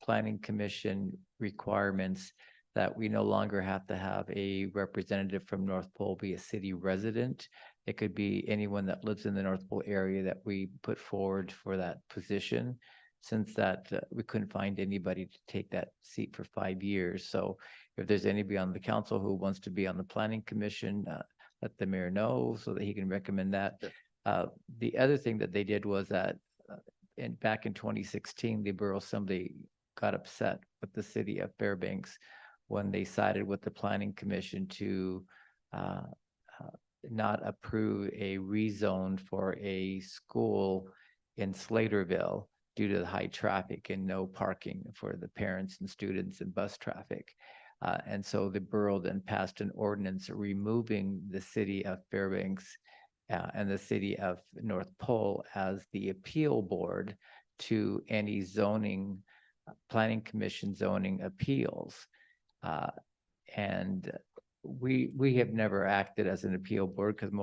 planning commission requirements that we no longer have to have a representative from North Pole be a city resident. It could be anyone that lives in the North Pole area that we put forward for that position. Since that we couldn't find anybody to take that seat for 5 years. So if there's anybody on the council who wants to be on the planning commission, let the mayor know so that he can recommend that. The other thing that they did was that back in 2016, the Borough Assembly got upset with the city of Fairbanks when they sided with the Planning Commission to not approve a rezone for a school in Slaterville due to the high traffic and no parking for the parents and students and bus traffic. And so the borough then passed an ordinance removing the city of Fairbanks and the city of North Pole as the appeal board to any zoning, planning commission zoning appeals. And we have never acted as an appeal board because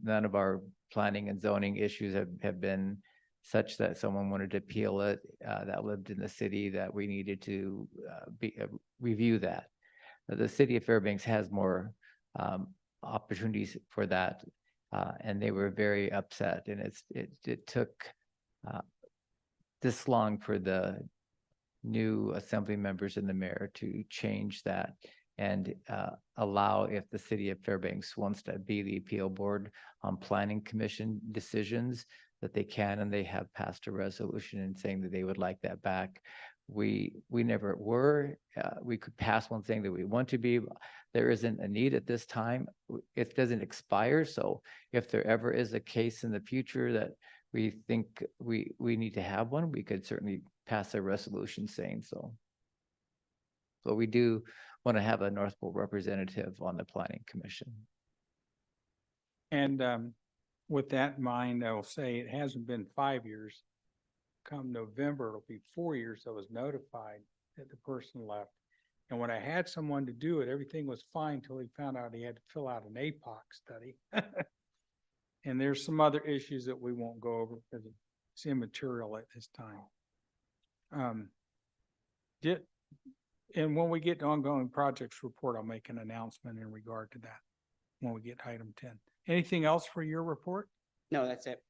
none of our planning and zoning issues have been such that someone wanted to appeal it that lived in the city that we needed to review that. The city of Fairbanks has more opportunities for that, and they were very upset. And it took this long for the new assembly members and the mayor to change that and allow, if the city of Fairbanks wants to be the appeal board on planning commission decisions, that they can, and they have passed a resolution in saying that they would like that back. We never were. We could pass one saying that we want to be. There isn't a need at this time. It doesn't expire. So if there ever is a case in the future that we think we need to have one, we could certainly pass a resolution saying so. So we do want to have a North Pole representative on the planning commission. And with that in mind, I will say it hasn't been 5 years. Come November, it'll be 4 years I was notified that the person left. And when I had someone to do it, everything was fine until he found out he had to fill out an APOC study. And there's some other issues that we won't go over because it's immaterial at this time. And when we get to ongoing projects report, I'll make an announcement in regard to that when we get to item 10. Anything else for your report? No, that's it.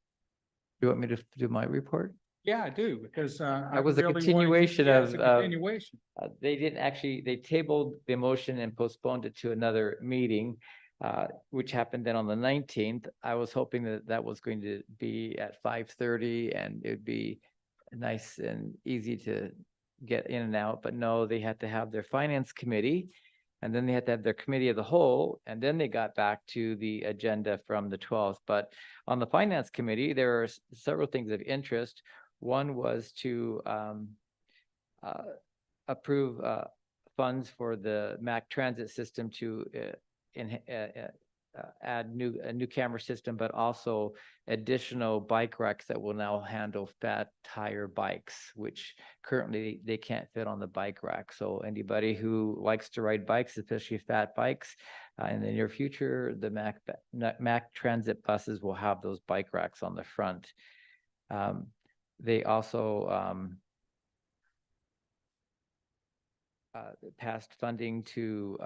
Do you want me to do my report? Yeah, I do, because That was a really wanted to- continuation yeah, it's of, a continuation. They didn't actually, they tabled the motion and postponed it to another meeting, which happened then on the 19th. I was hoping that that was going to be at 5:30 and it'd be nice and easy to get in and out, but no, they had to have their finance committee, and then they had to have their committee of the whole, and then they got back to the agenda from the 12th. But on the finance committee, there are several things of interest. One was to approve funds for the MAC transit system to add a new camera system, but also additional bike racks that will now handle fat tire bikes, which currently they can't fit on the bike rack. So anybody who likes to ride bikes, especially fat bikes, in the near future, the Mac Transit buses will have those bike racks on the front. They also passed funding to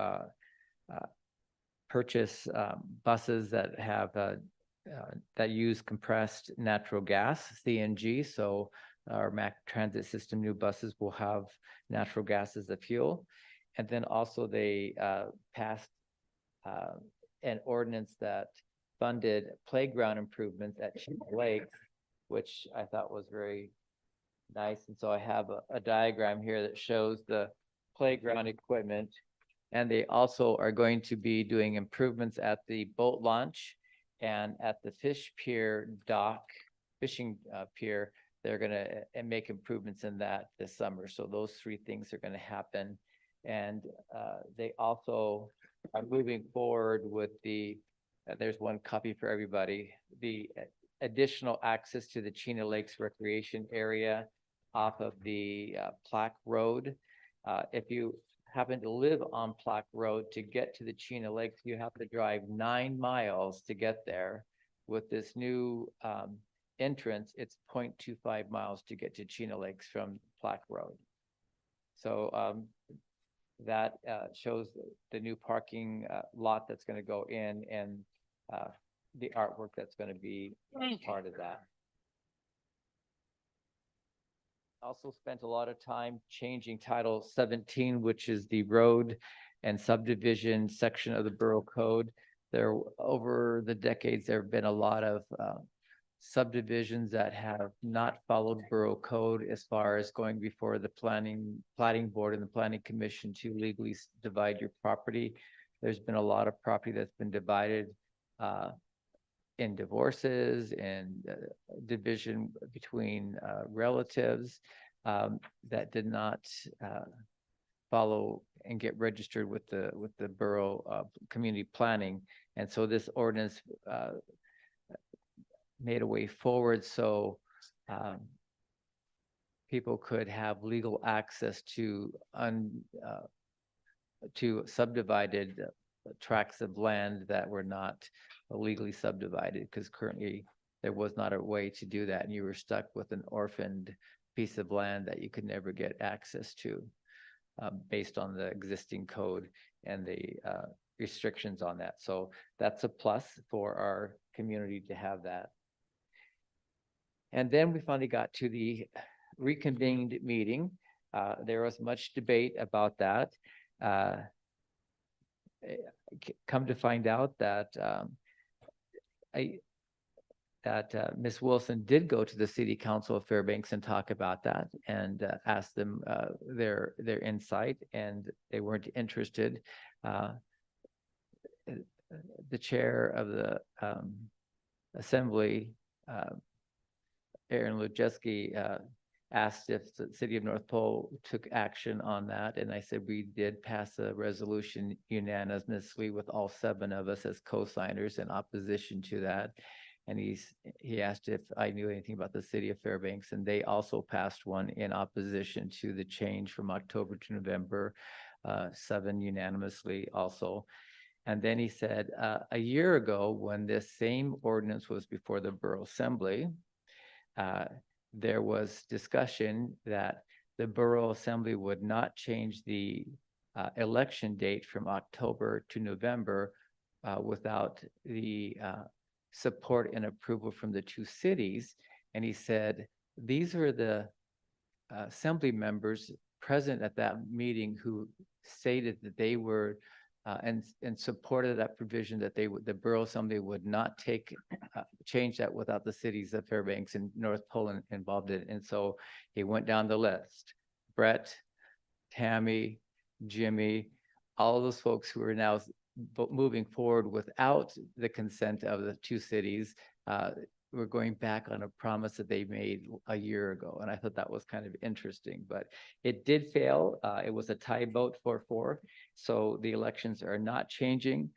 purchase buses that have that use compressed natural gas, CNG. So our Mac Transit System new buses will have natural gas as a fuel. And then also they passed an ordinance that funded playground improvements at Chino Lake, which I thought was very nice. And so I have a diagram here that shows the playground equipment. And they also are going to be doing improvements at the boat launch and at the fish pier dock, fishing pier. They're gonna make improvements in that this summer. So those three things are gonna happen. And they also are moving forward with the, there's one copy for everybody, the additional access to the Chino Lakes Recreation Area off of the Plaque Road. If you happen to live on Plaque Road, to get to the Chino Lakes, you have to drive 9 miles to get there. With this new entrance, it's 0.25 miles to get to Chino Lakes from Plaque Road. So that shows the new parking lot that's going to go in, and the artwork that's going to be part of that. Also spent a lot of time changing Title 17, which is the road and subdivision section of the Borough Code. There, over the decades, there have been a lot of subdivisions that have not followed Borough Code as far as going before the planning board and the planning commission to legally divide your property. There's been a lot of property that's been divided in divorces and division between relatives that did not follow and get registered with the borough community planning. And so this ordinance made a way forward so people could have legal access to subdivided tracts of land that were not legally subdivided, because currently there was not a way to do that, and you were stuck with an orphaned piece of land that you could never get access to based on the existing code and the restrictions on that. So that's a plus for our community to have that. And then we finally got to the reconvened meeting. There was much debate about that. Come to find out that Ms. Wilson did go to the City Council of Fairbanks and talk about that and ask them their insight, and they weren't interested. The chair of the assembly, Aaron Lujeski, asked if the city of North Pole took action on that. And I said, we did pass a resolution unanimously with all 7 of us as co-signers in opposition to that. And he asked if I knew anything about the city of Fairbanks, and they also passed one in opposition to the change from October to November, 7 unanimously also. And then he said, a year ago, when this same ordinance was before the Borough Assembly, there was discussion that the Borough Assembly would not change the election date from October to November without the support and approval from the 2 cities. And he said, these are the assembly members present at that meeting who stated that they were and supported that provision that the Borough Assembly would not change that without the cities of Fairbanks and North Pole involved in it. And so he went down the list: Brett, Tammy, Jimmy, all of those folks who are now moving forward without the consent of the 2 cities. We're going back on a promise that they made a year ago. And I thought that was kind of interesting, but it did fail. It was a tie vote 4-4. So the elections are not changing.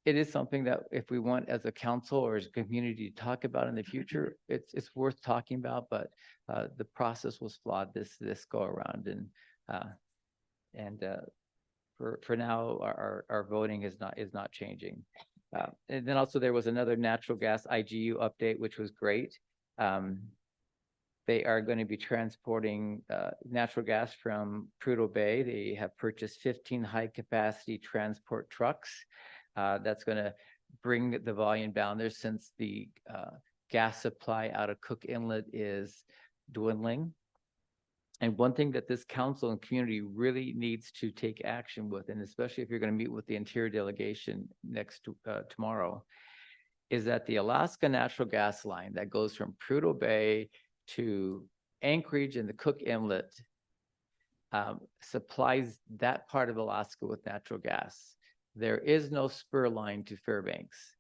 it is something that if we want as a council or as a community to talk about in the future, it's worth talking about, but the process was flawed this go around and for now, our voting is not changing. And then also there was another natural gas IGU update, which was great. They are going to be transporting natural gas from Prudhoe Bay. They have purchased 15 high-capacity transport trucks. That's going to bring the volume down there since the gas supply out of Cook Inlet is dwindling. And one thing that this council and community really needs to take action with, and especially if you're going to meet with the interior delegation tomorrow, is that the Alaska natural gas line that goes from Prudhoe Bay to Anchorage and the Cook Inlet supplies that part of Alaska with natural gas. There is no spur line to Fairbanks.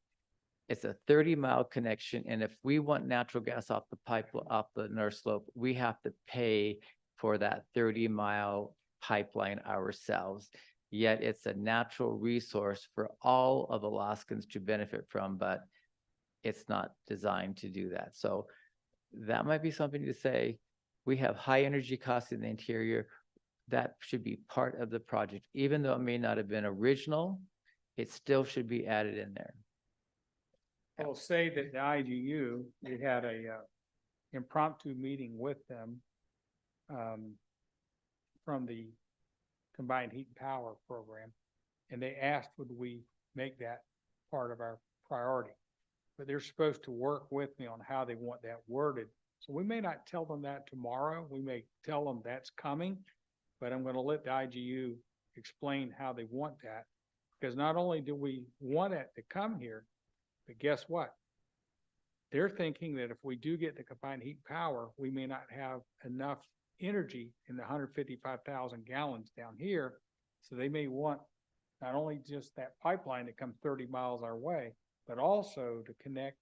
It's a 30-mile connection, and if we want natural gas off the pipe, off the North Slope, we have to pay for that 30-mile pipeline ourselves. Yet it's a natural resource for all of Alaskans to benefit from, but it's not designed to do that. So that might be something to say. We have high energy costs in the interior. That should be part of the project. Even though it may not have been original, it still should be added in there. I'll say that the IGU, we had a impromptu meeting with them from the Combined Heat and Power program, and they asked would we make that part of our priority. But they're supposed to work with me on how they want that worded. So we may not tell them that tomorrow. We may tell them that's coming, but I'm going to let the IGU explain how they want that. Because not only do we want it to come here, but guess what? They're thinking that if we do get the combined heat and power, we may not have enough energy in the 155,000 gallons down here. So they may want not only just that pipeline to come 30 miles our way, but also to connect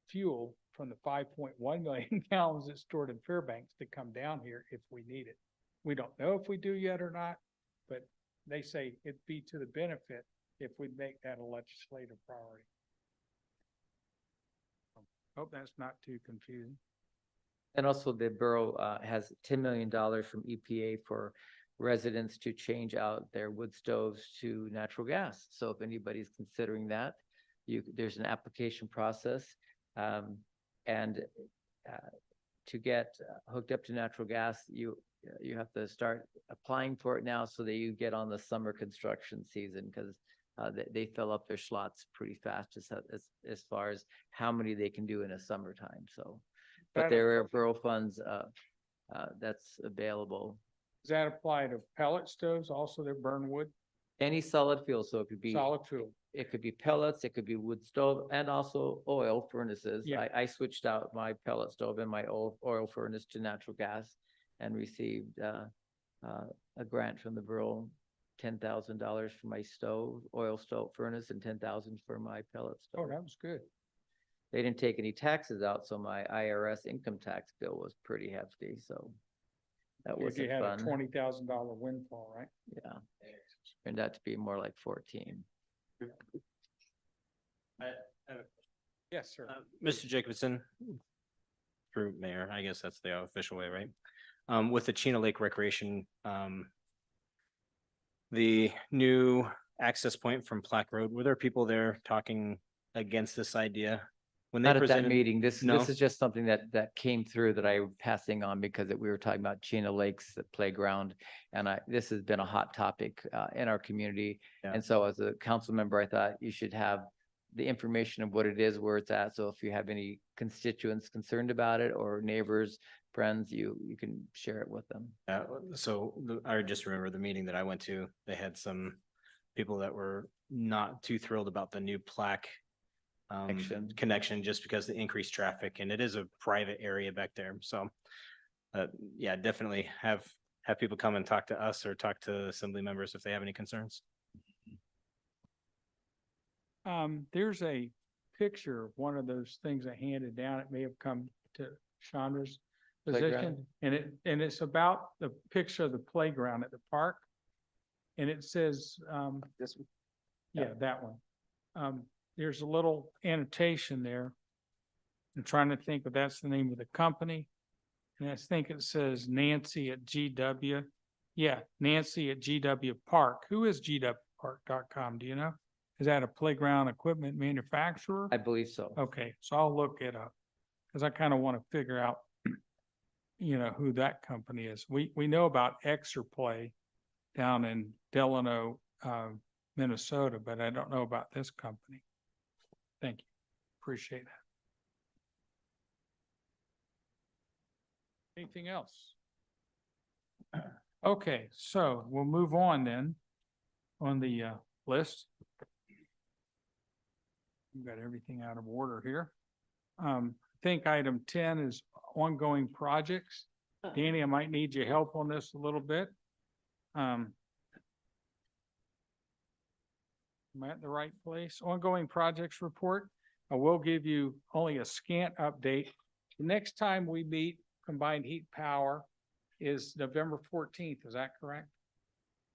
fuel from the 5.1 million gallons that's stored in Fairbanks to come down here if we need it. We don't know if we do yet or not, but they say it'd be to the benefit if we make that a legislative priority. Hope that's not too confusing. And also the borough has $10 million from EPA for residents to change out their wood stoves to natural gas. So if anybody's considering that, there's an application process. And to get hooked up to natural gas, you have to start applying for it now so that you get on the summer construction season, because they fill up their slots pretty fast as far as how many they can do in a summertime. So, but there are borough funds that's available. Does that apply to pellet stoves? Also, they burn wood? Any solid fuel, so it could be Solid fuel. It could be pellets, it could be wood stove, and also oil furnaces. Yeah. I switched out my pellet stove and my oil furnace to natural gas and received a grant from the borough, $10,000 for my oil stove furnace, and $10,000 for my pellet stove. Oh, that was good. They didn't take any taxes out, so my IRS income tax bill was pretty hefty, so that You wasn't had a fun. $20,000 windfall, right? Yeah, turned out to be more like 14. Yes, sir. Mr. Jacobson, through mayor, I guess that's the official way, right? With the Chino Lake Recreation, the new access point from Plaque Road, were there people there talking against this idea? When they Not at that presented, meeting. This No? is just something that came through that I'm passing on because we were talking about Chino Lakes, the playground. And this has been a hot topic in our community. Yeah. And so as a council member, I thought you should have the information of what it is, where it's at. So if you have any constituents concerned about it or neighbors, friends, you can share it with them. I just remember the meeting that I went to, they had some people that were not too thrilled about the new plaque connection just because the increased traffic, and it is a private area back there. So yeah, definitely have people come and talk to us or talk to assembly members if they have any concerns. There's a picture of one of those things I handed down. It may have come to Chandra's position, Playground. and it's about the picture of the playground at the park. And it says, This one? yeah, that one. There's a little annotation there. I'm trying to think if that's the name of the company. And I think it says Nancy at GW. Yeah, Nancy at GW Park. Who is gwpark.com? Do you know? Is that a playground equipment manufacturer? I believe so. Okay, so I'll look it up because I kind of want to figure out, who that company is. We know about Exerplay down in Delano, Minnesota, but I don't know about this company. Thank you. Appreciate that. Anything else? Okay, so we'll move on then on the list. We've got everything out of order here. I think item 10 is ongoing projects. Danny, I might need your help on this a little bit. Am I at the right place? Ongoing projects report. I will give you only a scant update. The next time we meet, Combined Heat Power, is November 14th. Is that correct?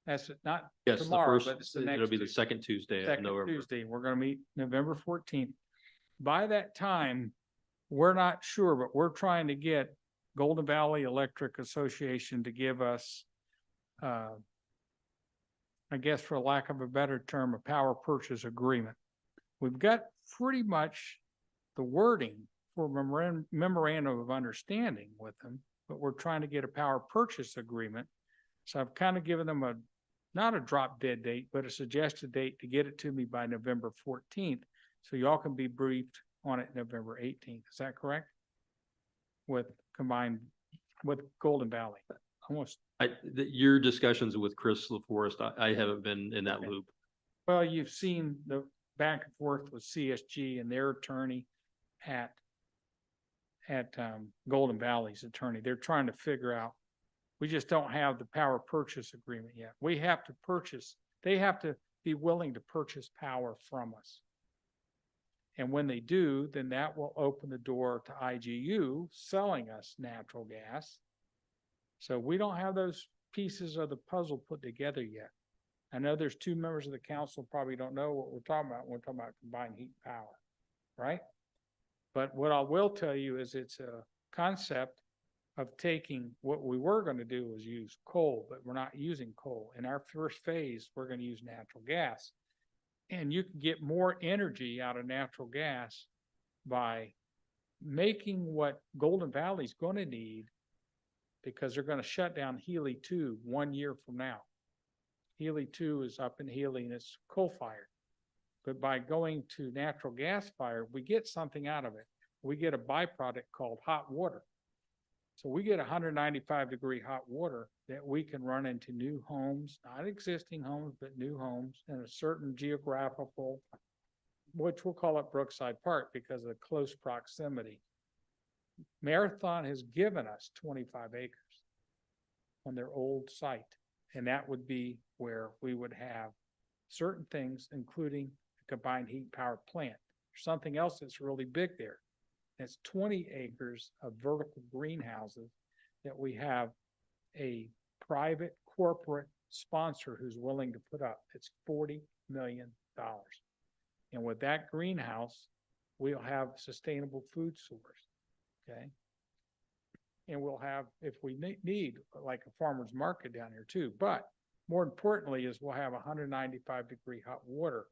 That's not Yes, the tomorrow, first, but it's the it'll next be the Tuesday. second Tuesday of Second November. Tuesday. We're going to meet November 14th. By that time, we're not sure, but we're trying to get Golden Valley Electric Association to give us, I guess for lack of a better term, a power purchase agreement. We've got pretty much the wording for memorandum of understanding with them, but we're trying to get a power purchase agreement. So I've kind of given them not a drop dead date, but a suggested date to get it to me by November 14th. So y'all can be briefed on it November 18th. Is that correct? With Golden Valley. Almost. Your discussions with Chris LaForest, I haven't been in that Okay. loop. Well, you've seen the back and forth with CSG and their attorney at Golden Valley's attorney. They're trying to figure out, we just don't have the power purchase agreement yet. We have to purchase, they have to be willing to purchase power from us. And when they do, then that will open the door to IGU selling us natural gas. So we don't have those pieces of the puzzle put together yet. I know there's two members of the council probably don't know what we're talking about when we're talking about combined heat and power, right? But what I will tell you is it's a concept of taking what we were going to do was use coal, but we're not using coal. In our first phase, we're going to use natural gas. And you can get more energy out of natural gas by making what Golden Valley's going to need, because they're going to shut down Healy 2 1 year from now. Healy 2 is up in Healy and it's coal-fired. But by going to natural gas fire, we get something out of it. We get a byproduct called hot water. So we get 195-degree hot water that we can run into new homes, not existing homes, but new homes in a certain geographical, which we'll call it Brookside Park because of the close proximity. Marathon has given us 25 acres on their old site, and that would be where we would have certain things, including a combined heat power plant. There's something else that's really big there. It's 20 acres of vertical greenhouses that we have a private corporate sponsor who's willing to put up. It's $40 million. And with that greenhouse, we'll have sustainable food source. Okay. And we'll have, if we need like a farmer's market down here too, but more importantly is we'll have 195-degree hot water.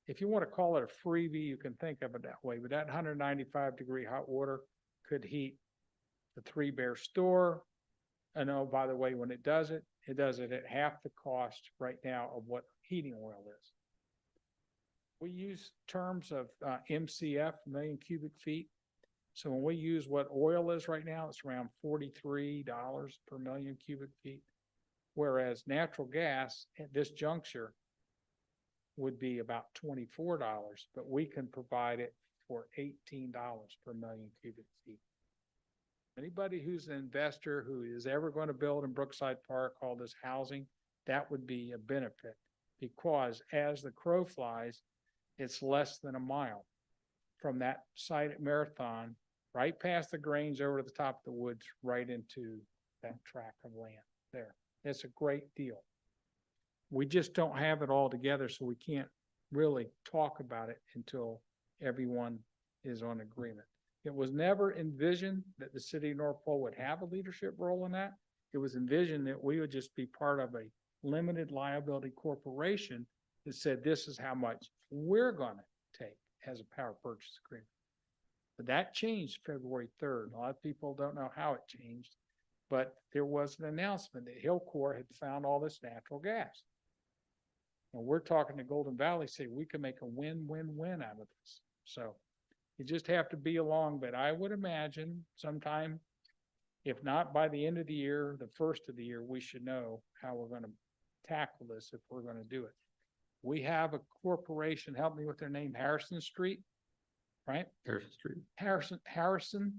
If you want to call it a freebie, you can think of it that way, but that 195-degree hot water could heat the Three Bear store. And oh, by the way, when it does it at half the cost right now of what heating oil is. We use terms of MCF, million cubic feet. So when we use what oil is right now, it's around $43 per million cubic feet. Whereas natural gas at this juncture would be about $24, but we can provide it for $18 per million cubic feet. Anybody who's an investor who is ever going to build in Brookside Park all this housing, that would be a benefit, because as the crow flies, it's less than a mile from that site at Marathon, right past the Grange over to the top of the woods, right into that tract of land there. It's a great deal. We just don't have it all together, so we can't really talk about it until everyone is on agreement. It was never envisioned that the city of North Pole would have a leadership role in that. It was envisioned that we would just be part of a limited liability corporation that said, this is how much we're gonna take as a power purchase agreement. But that changed February 3rd. A lot of people don't know how it changed, but there was an announcement that Hillcore had found all this natural gas. And we're talking to Golden Valley, say we can make a win-win-win out of this. So you just have to be along, but I would imagine sometime, if not by the end of the year, the first of the year, we should know how we're gonna tackle this if we're gonna do it. We have a corporation, help me with their name, Harrison Street, right? Harrison Street. Harrison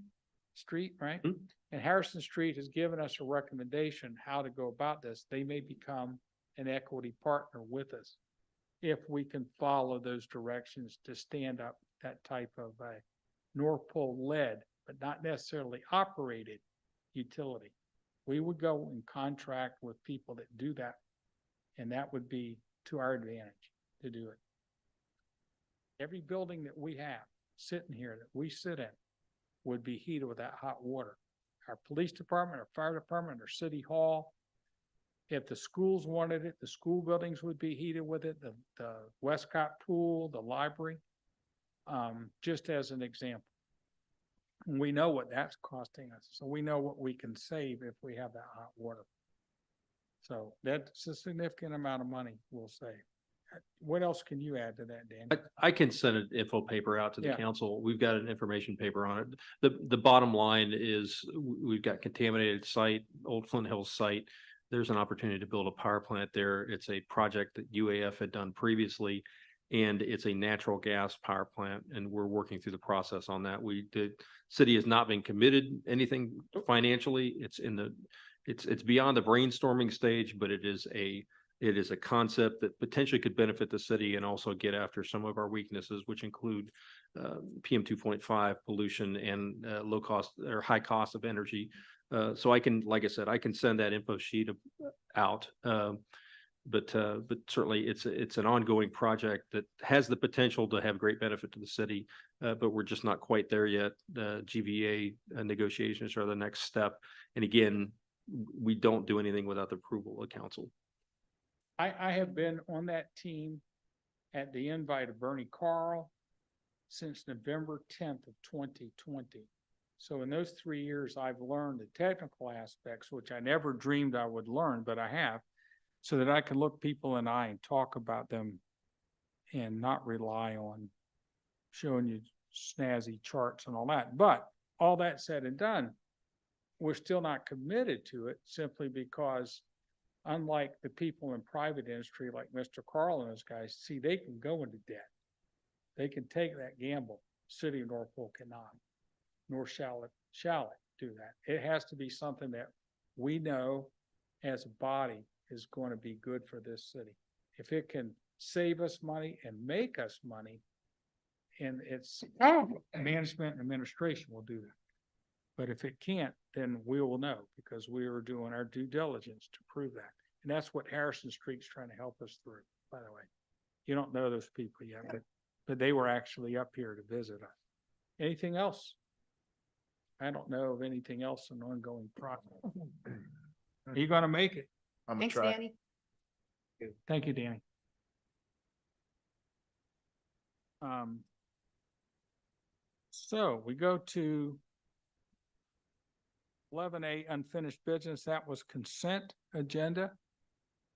Street, right? Hmm. And Harrison Street has given us a recommendation how to go about this. They may become an equity partner with us if we can follow those directions to stand up that type of a North Pole led, but not necessarily operated utility. We would go and contract with people that do that, and that would be to our advantage to do it. Every building that we have sitting here that we sit in would be heated with that hot water. Our police department, our fire department, our city hall. If the schools wanted it, the school buildings would be heated with it, the Westcott pool, the library, just as an example. And we know what that's costing us, so we know what we can save if we have that hot water. So that's a significant amount of money we'll save. What else can you add to that, Dan? I can send an info paper out to the Yeah. council. We've got an information paper on it. The bottom line is we've got contaminated site, Old Flint Hills site. There's an opportunity to build a power plant there. It's a project that UAF had done previously. And it's a natural gas power plant, and we're working through the process on that. The city has not been committed anything financially. It's beyond the brainstorming stage, but it is a concept that potentially could benefit the city and also get after some of our weaknesses, which include PM 2.5 pollution and low cost or high cost of energy. So I can, like I said, I can send that info sheet out. But certainly it's an ongoing project that has the potential to have great benefit to the city, but we're just not quite there yet. GVA negotiations are the next step. And again, we don't do anything without the approval of council. I have been on that team at the invite of Bernie Carl since November 10th of 2020. So in those 3 years, I've learned the technical aspects, which I never dreamed I would learn, but I have, so that I can look people in the eye and talk about them and not rely on showing you snazzy charts and all that. But all that said and done, we're still not committed to it simply because unlike the people in private industry like Mr. Carl and those guys, see, they can go into debt. They can take that gamble. City of North Pole cannot, nor shall it do that. It has to be something that we know as a body is going to be good for this city. If it can save us money and make us money, and its management and administration will do that. But if it can't, then we will know because we are doing our due diligence to prove that. And that's what Harrison Street's trying to help us through, by the way. You don't know those people yet, but they were actually up here to visit us. Anything else? I don't know of anything else in ongoing process. Are you going to make it? Thanks, Danny. Thank you, Danny. So we go to 11A unfinished business. That was consent agenda,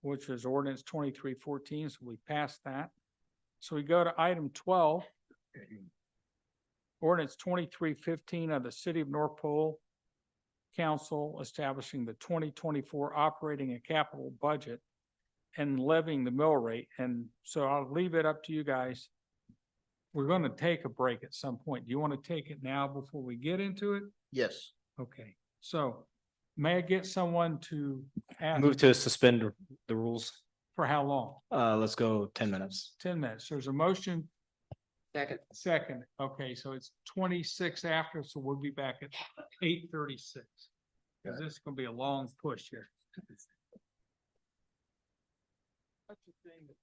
which is ordinance 2314. So we passed that. So we go to item 12. Ordinance 2315 of the City of North Pole Council establishing the 2024 operating and capital budget and levying the mill rate. And so I'll leave it up to you guys. We're going to take a break at some point. Do you want to take it now before we get into it? Yes. Okay, so may I get someone to ask Move to suspend the rules. for how long? Let's go 10 minutes. 10 minutes. There's a motion. Second. Okay, so it's 26 after, so we'll be back at 8:36. Cause this is gonna be a long push here. Such a thing that